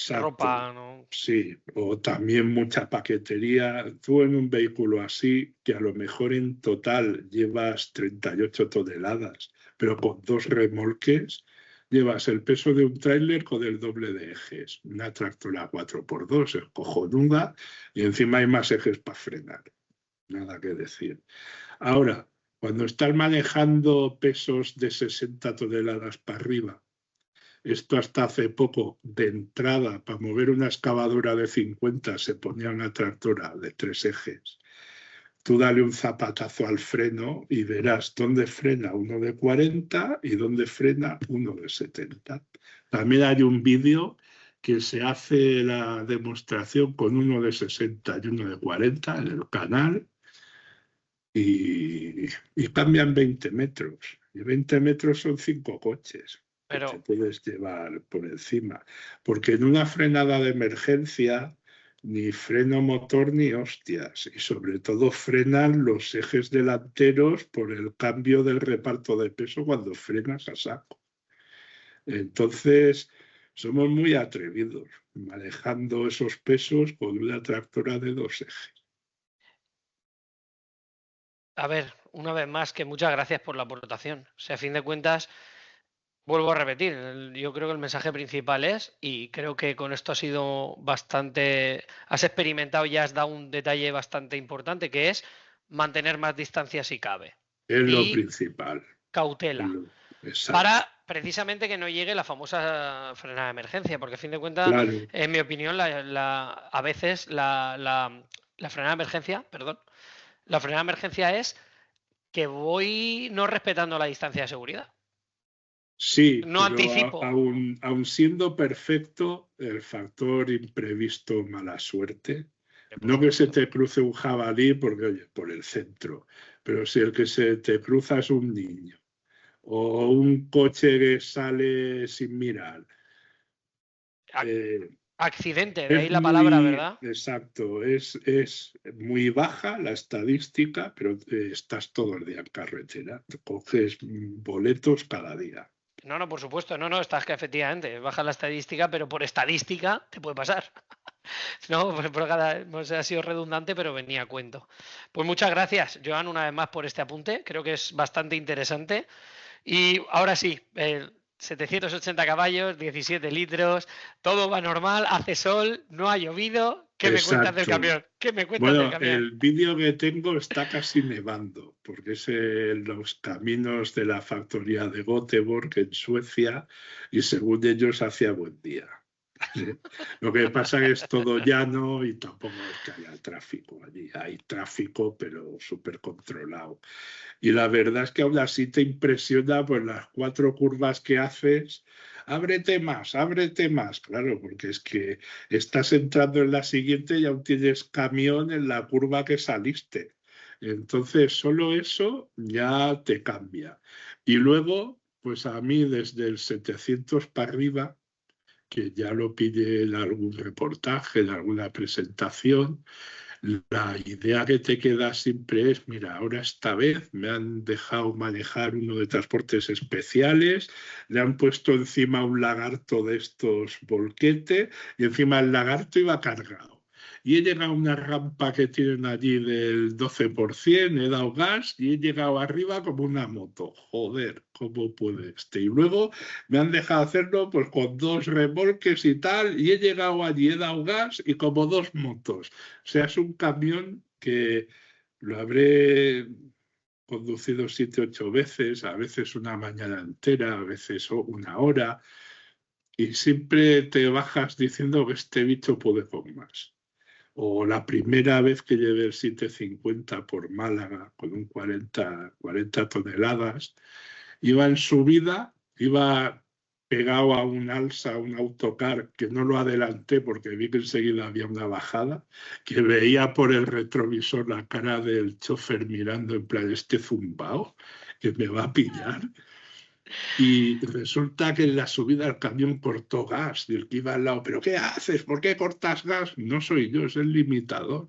ropa, ¿no? Sí, o también mucha paquetería. Tú en un vehículo así, que a lo mejor en total llevas 38 toneladas, pero con 2 remolques, llevas el peso de un tráiler con el doble de ejes. Una tractora 4x2 es cojonuda y encima hay más ejes para frenar. Nada que decir. Ahora, cuando estás manejando pesos de 60 toneladas para arriba, esto hasta hace poco, de entrada, para mover una excavadora de 50 se ponía una tractora de 3 ejes. tú dale un zapatazo al freno y verás dónde frena uno de 40 y dónde frena uno de 70. También hay un vídeo que se hace la demostración con uno de 60 y uno de 40 en el canal y cambian 20 metros. Y 20 metros son 5 coches que te Pero, puedes llevar por encima. Porque en una frenada de emergencia ni freno motor ni hostias. Y sobre todo frenan los ejes delanteros por el cambio del reparto de peso cuando frenas a saco. Entonces, somos muy atrevidos manejando esos pesos con una tractora de 2 ejes. a ver, una vez más, que muchas gracias por la aportación. O sea, a fin de cuentas, vuelvo a repetir, yo creo que el mensaje principal es, y creo que con esto ha sido bastante, has experimentado y has dado un detalle bastante importante, que es mantener más distancia si cabe. Es lo Y principal. cautela. Exacto. Para precisamente que no llegue la famosa frenada de emergencia, porque a fin de cuentas, Claro. en mi opinión, a veces la frenada de emergencia, perdón, la frenada de emergencia es que voy no respetando la distancia de seguridad. Sí, No pero anticipo. aun siendo perfecto, el factor imprevisto, mala suerte, no que se te cruce un jabalí porque, oye, por el centro, pero si el que se te cruza es un niño o un coche que sale sin mirar. Accidente, de ahí Es la palabra, muy, ¿verdad? exacto, es muy baja la estadística, pero estás todo el día en carretera, te coges boletos cada día. No, no, por supuesto, no, estás que efectivamente baja la estadística, pero por estadística te puede pasar. No, no sé, ha sido redundante, pero venía a cuento. Pues muchas gracias, Joan, una vez más por este apunte. Creo que es bastante interesante. Y ahora sí, 780 caballos, 17 litros, todo va normal, hace sol, no ha llovido. ¿Qué me cuentas del Exacto. camión? ¿Qué me cuentas del Bueno, camión? el vídeo que tengo está casi nevando, porque es en los caminos de la factoría de Göteborg, en Suecia, y según ellos hacía buen día. Lo que pasa es que es todo llano y tampoco es que haya tráfico allí. Hay tráfico, pero súper controlado. Y la verdad es que aún así te impresiona pues, las 4 curvas que haces. Ábrete más. Claro, porque es que estás entrando en la siguiente y aún tienes camión en la curva que saliste. Entonces, solo eso ya te cambia. Y luego, pues a mí desde el 700 para arriba, que ya lo pide en algún reportaje, en alguna presentación, la idea que te queda siempre es, mira, ahora esta vez me han dejado manejar uno de transportes especiales, le han puesto encima un lagarto de estos volquete y encima el lagarto iba cargado. Y he llegado a una rampa que tienen allí del 12%, he dado gas y he llegado arriba como una moto. Joder, ¿cómo puede este? Y luego me han dejado hacerlo pues con 2 remolques y tal, y he llegado allí, he dado gas y como 2 motos. O sea, es un camión que lo habré conducido 7, 8 veces, a veces una mañana entera, a veces una hora, y siempre te bajas diciendo que este bicho puede con más. O la primera vez que llevé el 750 por Málaga con un 40 toneladas, iba en subida, iba pegado a un alsa, a un autocar, que no lo adelanté porque vi que enseguida había una bajada, que veía por el retrovisor la cara del chofer mirando en plan, este zumbao, que me va a pillar. Y resulta que en la subida el camión cortó gas y el que iba al lado, ¿pero qué haces? ¿Por qué cortas gas? No soy yo, es el limitador,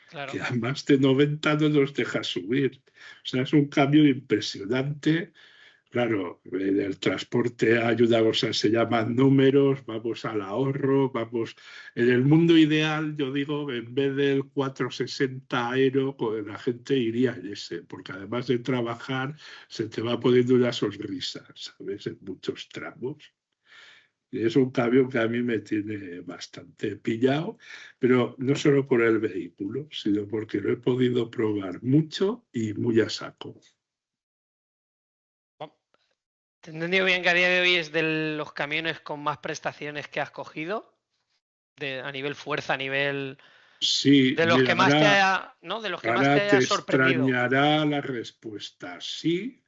Claro. que a más de 90 no nos deja subir. O sea, es un cambio impresionante. Claro, en el transporte ayuda, o sea, se llaman números, vamos al ahorro, vamos... En el mundo ideal, yo digo, en vez del 460 Aero, pues la gente iría en ese, porque además de trabajar, se te va poniendo una sonrisa, ¿sabes? En muchos tramos. Y es un cambio que a mí me tiene bastante pillado, pero no solo por el vehículo, sino porque lo he podido probar mucho y muy a saco. ¿Te he entendido bien que a día de hoy es de los camiones con más prestaciones que has cogido? A nivel fuerza, a nivel Sí, De los mira, que más te haya, ¿no? De los que más te ahora te haya sorprendido. extrañará la respuesta. Sí,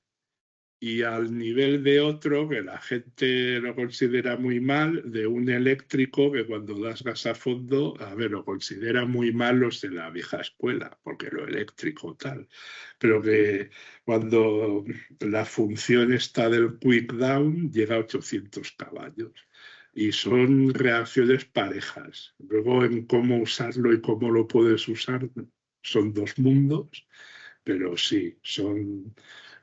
y al nivel de otro, que la gente lo considera muy mal, de un eléctrico que cuando das gas a fondo, a ver, lo considera muy mal los de la vieja escuela, porque lo eléctrico tal, pero que cuando la función está del quick down llega a 800 caballos. Y son reacciones parejas. Luego en cómo usarlo y cómo lo puedes usar son dos mundos, pero sí, son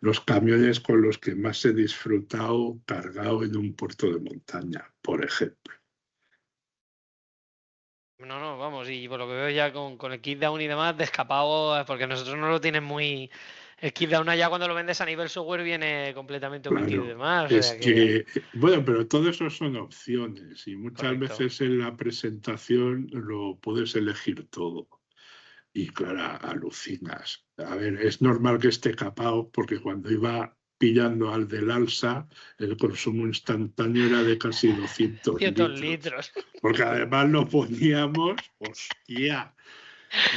los camiones con los que más he disfrutado cargado en un puerto de montaña, por ejemplo. No, no, vamos, y por lo que veo ya con el kit down y demás, de escapado, porque nosotros no lo tienen muy. El kit down ya cuando lo vendes a nivel software viene completamente omitido y Claro, demás, o es sea que. que, bueno, pero todo eso son opciones y muchas Correcto. veces en la presentación lo puedes elegir todo. Y claro, alucinas. A ver, es normal que esté capado porque cuando iba pillando al del alza, el consumo instantáneo era de casi 200 Cientos litros. litros. Porque además lo poníamos, hostia.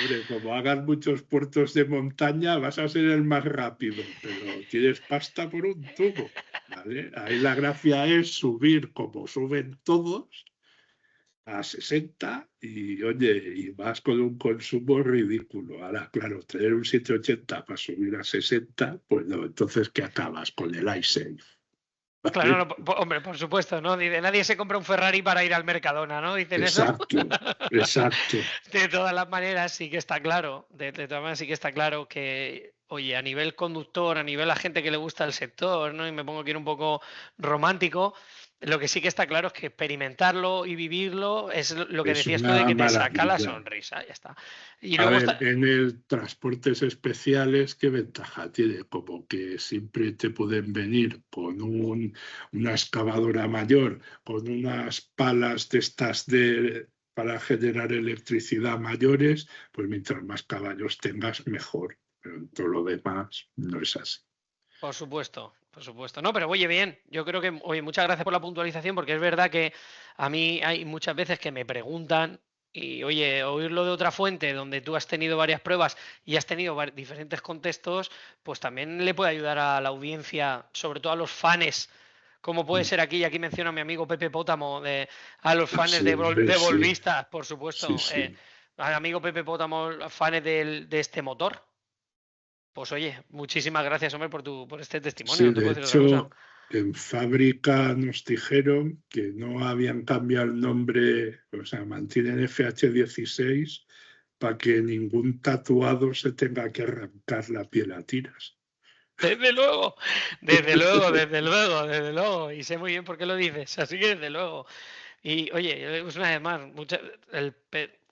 Hombre, como hagas muchos puertos de montaña, vas a ser el más rápido, pero tienes pasta por un tubo, ¿vale? Ahí la gracia es subir como suben todos a 60 y, oye, y vas con un consumo ridículo. Ahora, claro, tener un 780 para subir a 60, pues no, entonces, ¿qué acabas con el iSafe? Claro, ¿Vale? no, hombre, por supuesto, ¿no? Dice, nadie se compra un Ferrari para ir al Mercadona, ¿no? Dicen eso. Exacto, exacto. De todas las maneras, sí que está claro, de todas maneras sí que está claro que, oye, a nivel conductor, a nivel a gente que le gusta el sector, ¿no? Y me pongo aquí un poco romántico, lo que sí que está claro es que experimentarlo y vivirlo es lo que Es decías tú de una que te saca la maravilla. sonrisa, ya está. Y A luego ver, está, en el transportes especiales, ¿qué ventaja tiene? Como que siempre te pueden venir con una excavadora mayor, con unas palas de estas para generar electricidad mayores, pues mientras más caballos tengas, mejor. Pero en todo lo demás no es así. por supuesto, por supuesto. No, pero oye, bien, yo creo que, oye, muchas gracias por la puntualización, porque es verdad que a mí hay muchas veces que me preguntan y, oye, oírlo de otra fuente donde tú has tenido varias pruebas y has tenido diferentes contextos, pues también le puede ayudar a la audiencia, sobre todo a los fans, como puede ser aquí, y aquí menciono a mi amigo Pepe Pótamo, a los fans Sí, hombre, de sí, Volvistas, por sí, supuesto, sí. al amigo Pepe Pótamo, fans de este motor. Pues oye, muchísimas gracias, hombre, por este testimonio, Sí, no te de puedo decir otra cosa. hecho, en fábrica nos dijeron que no habían cambiado el nombre, o sea, mantienen FH16 para que ningún tatuado se tenga que arrancar la piel a tiras. Desde luego, desde luego, desde luego, desde luego. Y sé muy bien por qué lo dices, así que desde luego. Y oye, pues una vez más,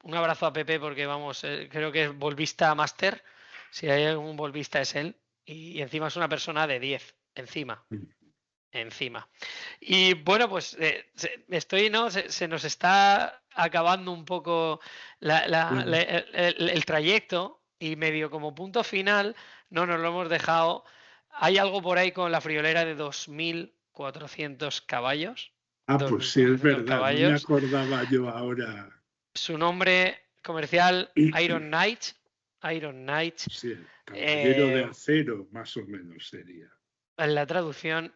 un abrazo a Pepe porque vamos, creo que es volvista master. Si hay algún volvista es él. Y encima es una persona de 10, encima. Encima. Y bueno, pues ¿no? Se nos está acabando un poco Bueno, el trayecto y medio como punto final, no nos lo hemos dejado. Hay algo por ahí con la friolera de 2.400 caballos. pues sí, es 2.400 verdad, no me caballos. acordaba yo ahora. Su nombre comercial, Iron Knight. Iron Knight. Sí, caballero de Eh, acero, más o menos sería. en la traducción.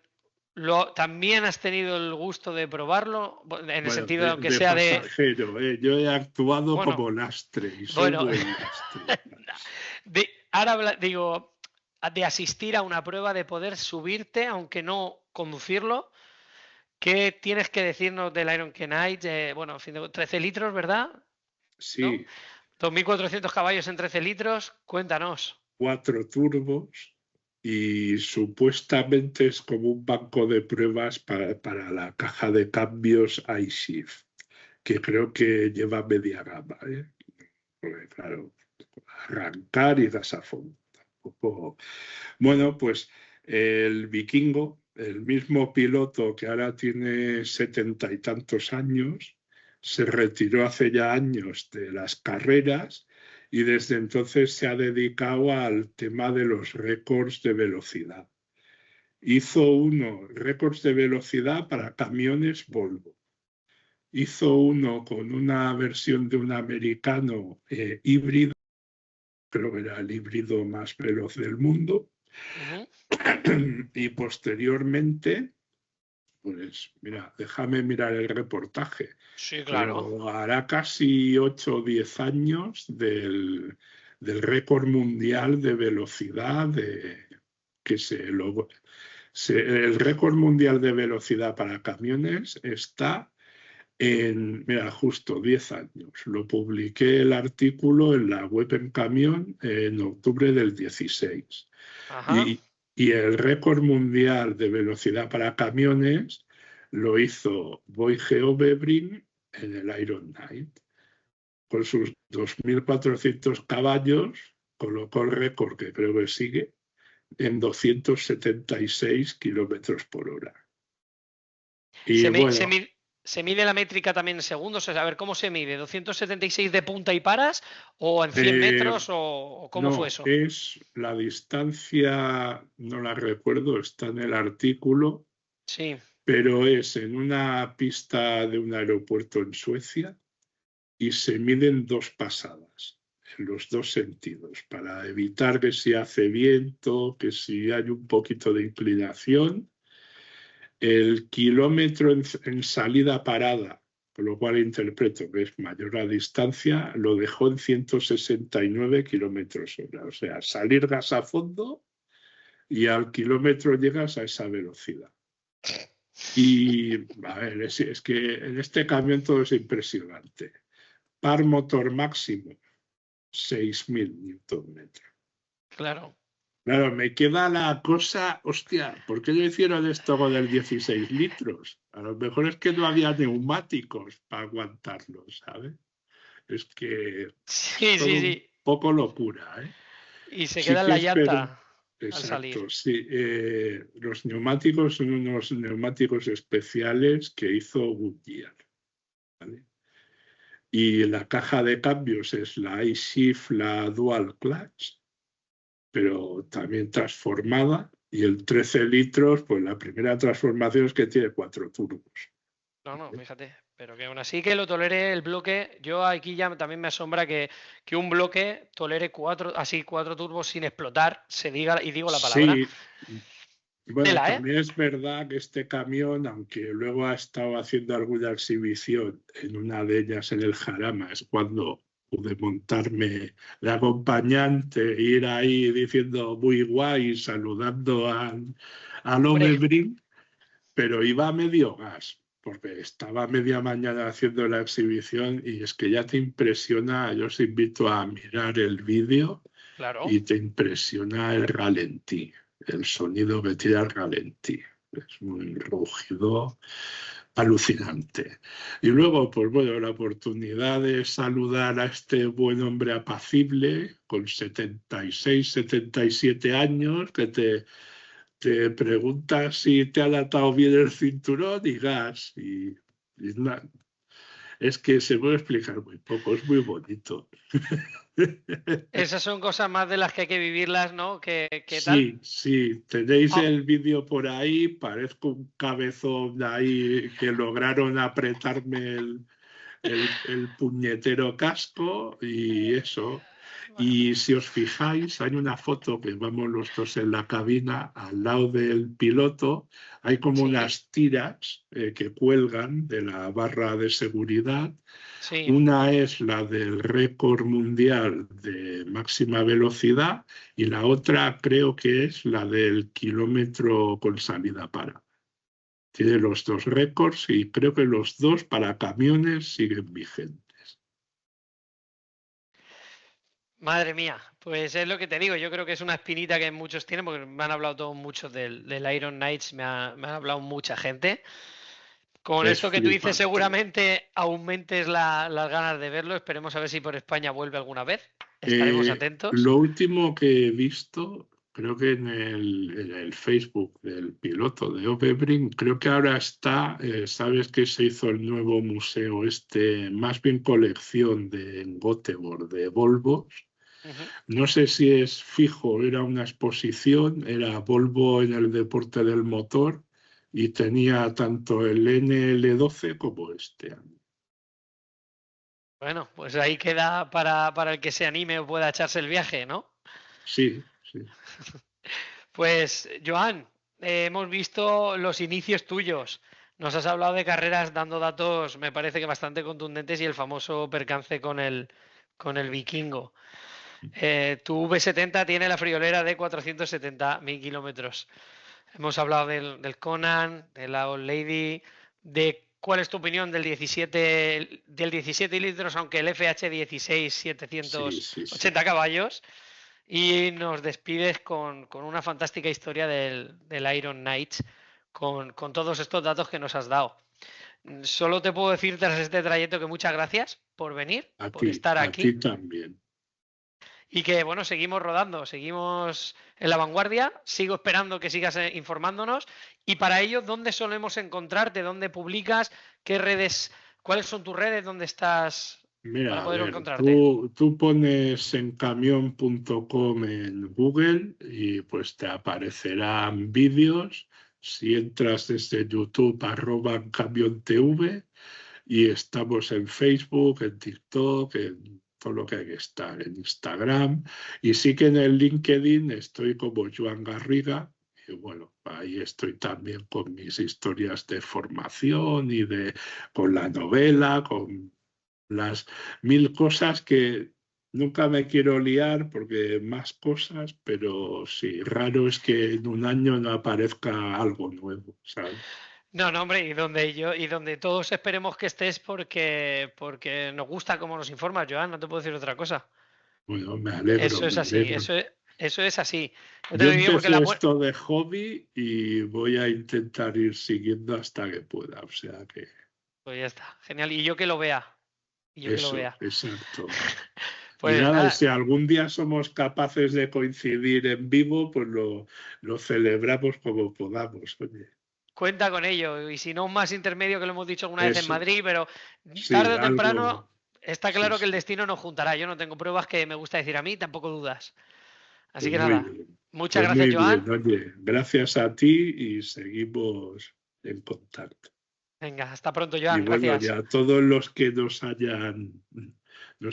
¿También has tenido el gusto de probarlo? En el Bueno, sentido, aunque de sea de. pasajero, yo he actuado Bueno, como lastre y soy bueno. buen lastre. Ahora digo, de asistir a una prueba, de poder subirte, aunque no conducirlo. ¿Qué tienes que decirnos del Iron Knight? Bueno, en fin, 13 litros, ¿verdad? ¿No? Sí, 2.400 caballos en 13 litros. Cuéntanos. 4 turbos y supuestamente es como un banco de pruebas para la caja de cambios iShift, que creo que lleva media gama, ¿eh? Porque, claro, arrancar y das a fondo. Tampoco. Bueno, pues el Vikingo, el mismo piloto que ahora tiene 70 y tantos años, se retiró hace ya años de las carreras y desde entonces se ha dedicado al tema de los récords de velocidad. Hizo récords de velocidad para camiones Volvo. hizo uno con una versión de un americano híbrido, creo que era el híbrido más veloz del mundo, y posteriormente, pues mira, déjame mirar el reportaje. Sí, claro. Pero hará casi 8 o 10 años del récord mundial de velocidad el récord mundial de velocidad para camiones está mira, justo 10 años. Lo publiqué el artículo en la web En Camión en octubre del 16. Ajá. Y el récord mundial de velocidad para camiones lo hizo Boyge Ovebring en el Iron Knight. Con sus 2.400 caballos, colocó el récord, que creo que sigue, en 276 kilómetros por hora. Y ¿Se mide la métrica también en segundos? A ver, ¿cómo se mide? ¿276 de punta y paras? ¿O en 100 metros? ¿O cómo fue eso? Es la distancia, no la recuerdo, está en el artículo. Sí. Pero es en una pista de un aeropuerto en Suecia y se miden 2 pasadas, en los 2 sentidos, para evitar que si hace viento, que si hay un poquito de inclinación. El kilómetro en salida parada, con lo cual interpreto que es mayor la distancia, lo dejó en 169 kilómetros hora. O sea, salir gas a fondo y al kilómetro llegas a esa velocidad. Y a ver, es que en este camión todo es impresionante. Par motor máximo, 6.000 Nm. Claro. Claro, me queda la cosa, hostia, ¿por qué le hicieron esto con el 16 litros? A lo mejor es que no había neumáticos para aguantarlos, ¿sabes? Es que sí, un poco locura, ¿eh? Y se queda en la llanta. Exacto, sí. Los neumáticos son unos neumáticos especiales que hizo Goodyear, ¿vale? Y la caja de cambios es la iShift, la Dual Clutch, pero también transformada. Y el 13 litros, pues la primera transformación es que tiene 4 turbos. No, fíjate. Pero que aún así que lo tolere el bloque, yo aquí ya también me asombra que un bloque tolere 4 turbos sin explotar, y digo la palabra. Sí, bueno, también es verdad que este camión, aunque luego ha estado haciendo alguna exhibición en una de ellas en el Jarama, es cuando pude montarme de acompañante e ir ahí diciendo muy guay, saludando al Ovebring, pero iba a medio gas, porque estaba media mañana haciendo la exhibición y es que ya te impresiona, yo os invito a mirar el vídeo. Claro. Y te impresiona el ralentí, el sonido que tira el ralentí. Es un rugido alucinante. Y luego, pues bueno, la oportunidad de saludar a este buen hombre apacible con 76, 77 años, que te pregunta si te ha atado bien el cinturón y gas. Y es que se puede explicar muy poco, es muy bonito. Esas son cosas más de las que hay que vivirlas, ¿no? Sí, tenéis el vídeo por ahí, parezco un cabezón ahí que lograron apretarme el puñetero casco y eso. Y si os fijáis, hay una foto que vamos los dos en la cabina, al lado del piloto, hay como unas tiras que cuelgan de la barra de seguridad. Sí. Una es la del récord mundial de máxima velocidad y la otra creo que es la del kilómetro con salida para. Tiene los 2 récords y creo que los 2 para camiones siguen vigentes. Madre mía, pues es lo que te digo, yo creo que es una espinita que muchos tienen, porque me han hablado todos muchos del Iron Knights, me ha hablado mucha gente. Con esto que tú dices, seguramente aumentes las ganas de verlo. Esperemos a ver si por España vuelve alguna vez. Estaremos atentos. Lo último que he visto, creo que en el Facebook del piloto de Ovebring, creo que ahora está, sabes que se hizo el nuevo museo más bien colección en Göteborg de Volvos. No sé si es fijo, era una exposición, era Volvo en el deporte del motor y tenía tanto el NL12 como este. Bueno, pues ahí queda para el que se anime o pueda echarse el viaje, ¿no? Sí, sí. Pues, Joan, hemos visto los inicios tuyos. Nos has hablado de carreras dando datos, me parece que bastante contundentes, y el famoso percance con el Vikingo. Tu V70 tiene la friolera de 470.000 kilómetros. Hemos hablado del Conan, de la Old Lady, de cuál es tu opinión del 17 litros, aunque el FH 16, Sí, 780 caballos. Y nos despides con una fantástica historia del Iron Knights, con todos estos datos que nos has dado. Solo te puedo decir tras este trayecto que muchas gracias por venir, por estar a aquí. ti también. Y que, bueno, seguimos rodando, seguimos en la vanguardia. Sigo esperando que sigas informándonos. Y para ello, ¿dónde solemos encontrarte? ¿Dónde publicas? ¿Qué redes? ¿Cuáles son tus redes? ¿Dónde estás Mira, para a poder ver, encontrarte? tú pones encamion.com en Google y pues te aparecerán vídeos. Si entras desde YouTube, @encamiontv, y estamos en Facebook, en TikTok, en todo lo que hay que estar, en Instagram. Y sí que en el LinkedIn estoy como Joan Garriga. Y bueno, ahí estoy también con mis historias de formación y con la novela, con las 1000 cosas que nunca me quiero liar porque más cosas, pero sí, raro es que en un año no aparezca algo nuevo, ¿sabes? No, hombre, y donde todos esperemos que estés porque nos gusta cómo nos informas, Joan, no te puedo decir otra cosa. Bueno, me alegro, Eso es me así, alegro. eso es así. Yo empecé esto de hobby y voy a intentar ir siguiendo hasta que pueda, o sea que Pues ya está, genial. Y yo que lo vea. eso, exacto. Y Pues nada, y nada, si algún día somos capaces de coincidir en vivo, pues lo celebramos como podamos, oye. cuenta con ello. Y si no, un más intermedio, que lo hemos dicho alguna vez en Eso, Madrid, pero sí, tarde o temprano algo, está sí, claro que el sí. destino nos juntará. Yo no tengo pruebas, que me gusta decir a mí, tampoco dudas. Así Pues que muy nada, bien. muchas Pues gracias, muy bien, Joan. oye, gracias a ti y seguimos en contacto. Venga, hasta pronto, Y Joan. bueno, Gracias. ya todos los que nos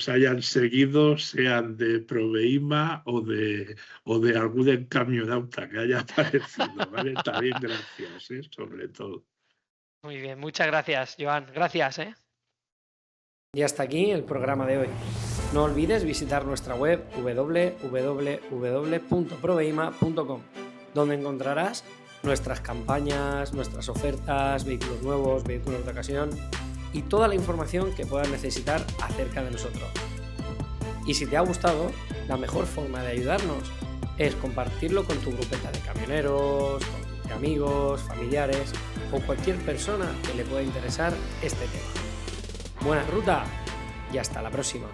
hayan seguido, sean de Proveima o de algún encamionauta que haya aparecido, ¿vale? También gracias, sobre todo. Muy bien, muchas gracias, Joan. Gracias, ¿eh? Y hasta aquí el programa de hoy. No olvides visitar nuestra web www.proveima.com, donde encontrarás nuestras campañas, nuestras ofertas, vehículos nuevos, vehículos de ocasión y toda la información que puedas necesitar acerca de nosotros. Y si te ha gustado, la mejor forma de ayudarnos es compartirlo con tu grupeta de camioneros, con amigos, familiares o cualquier persona que le pueda interesar este tema. Buena ruta y hasta la próxima.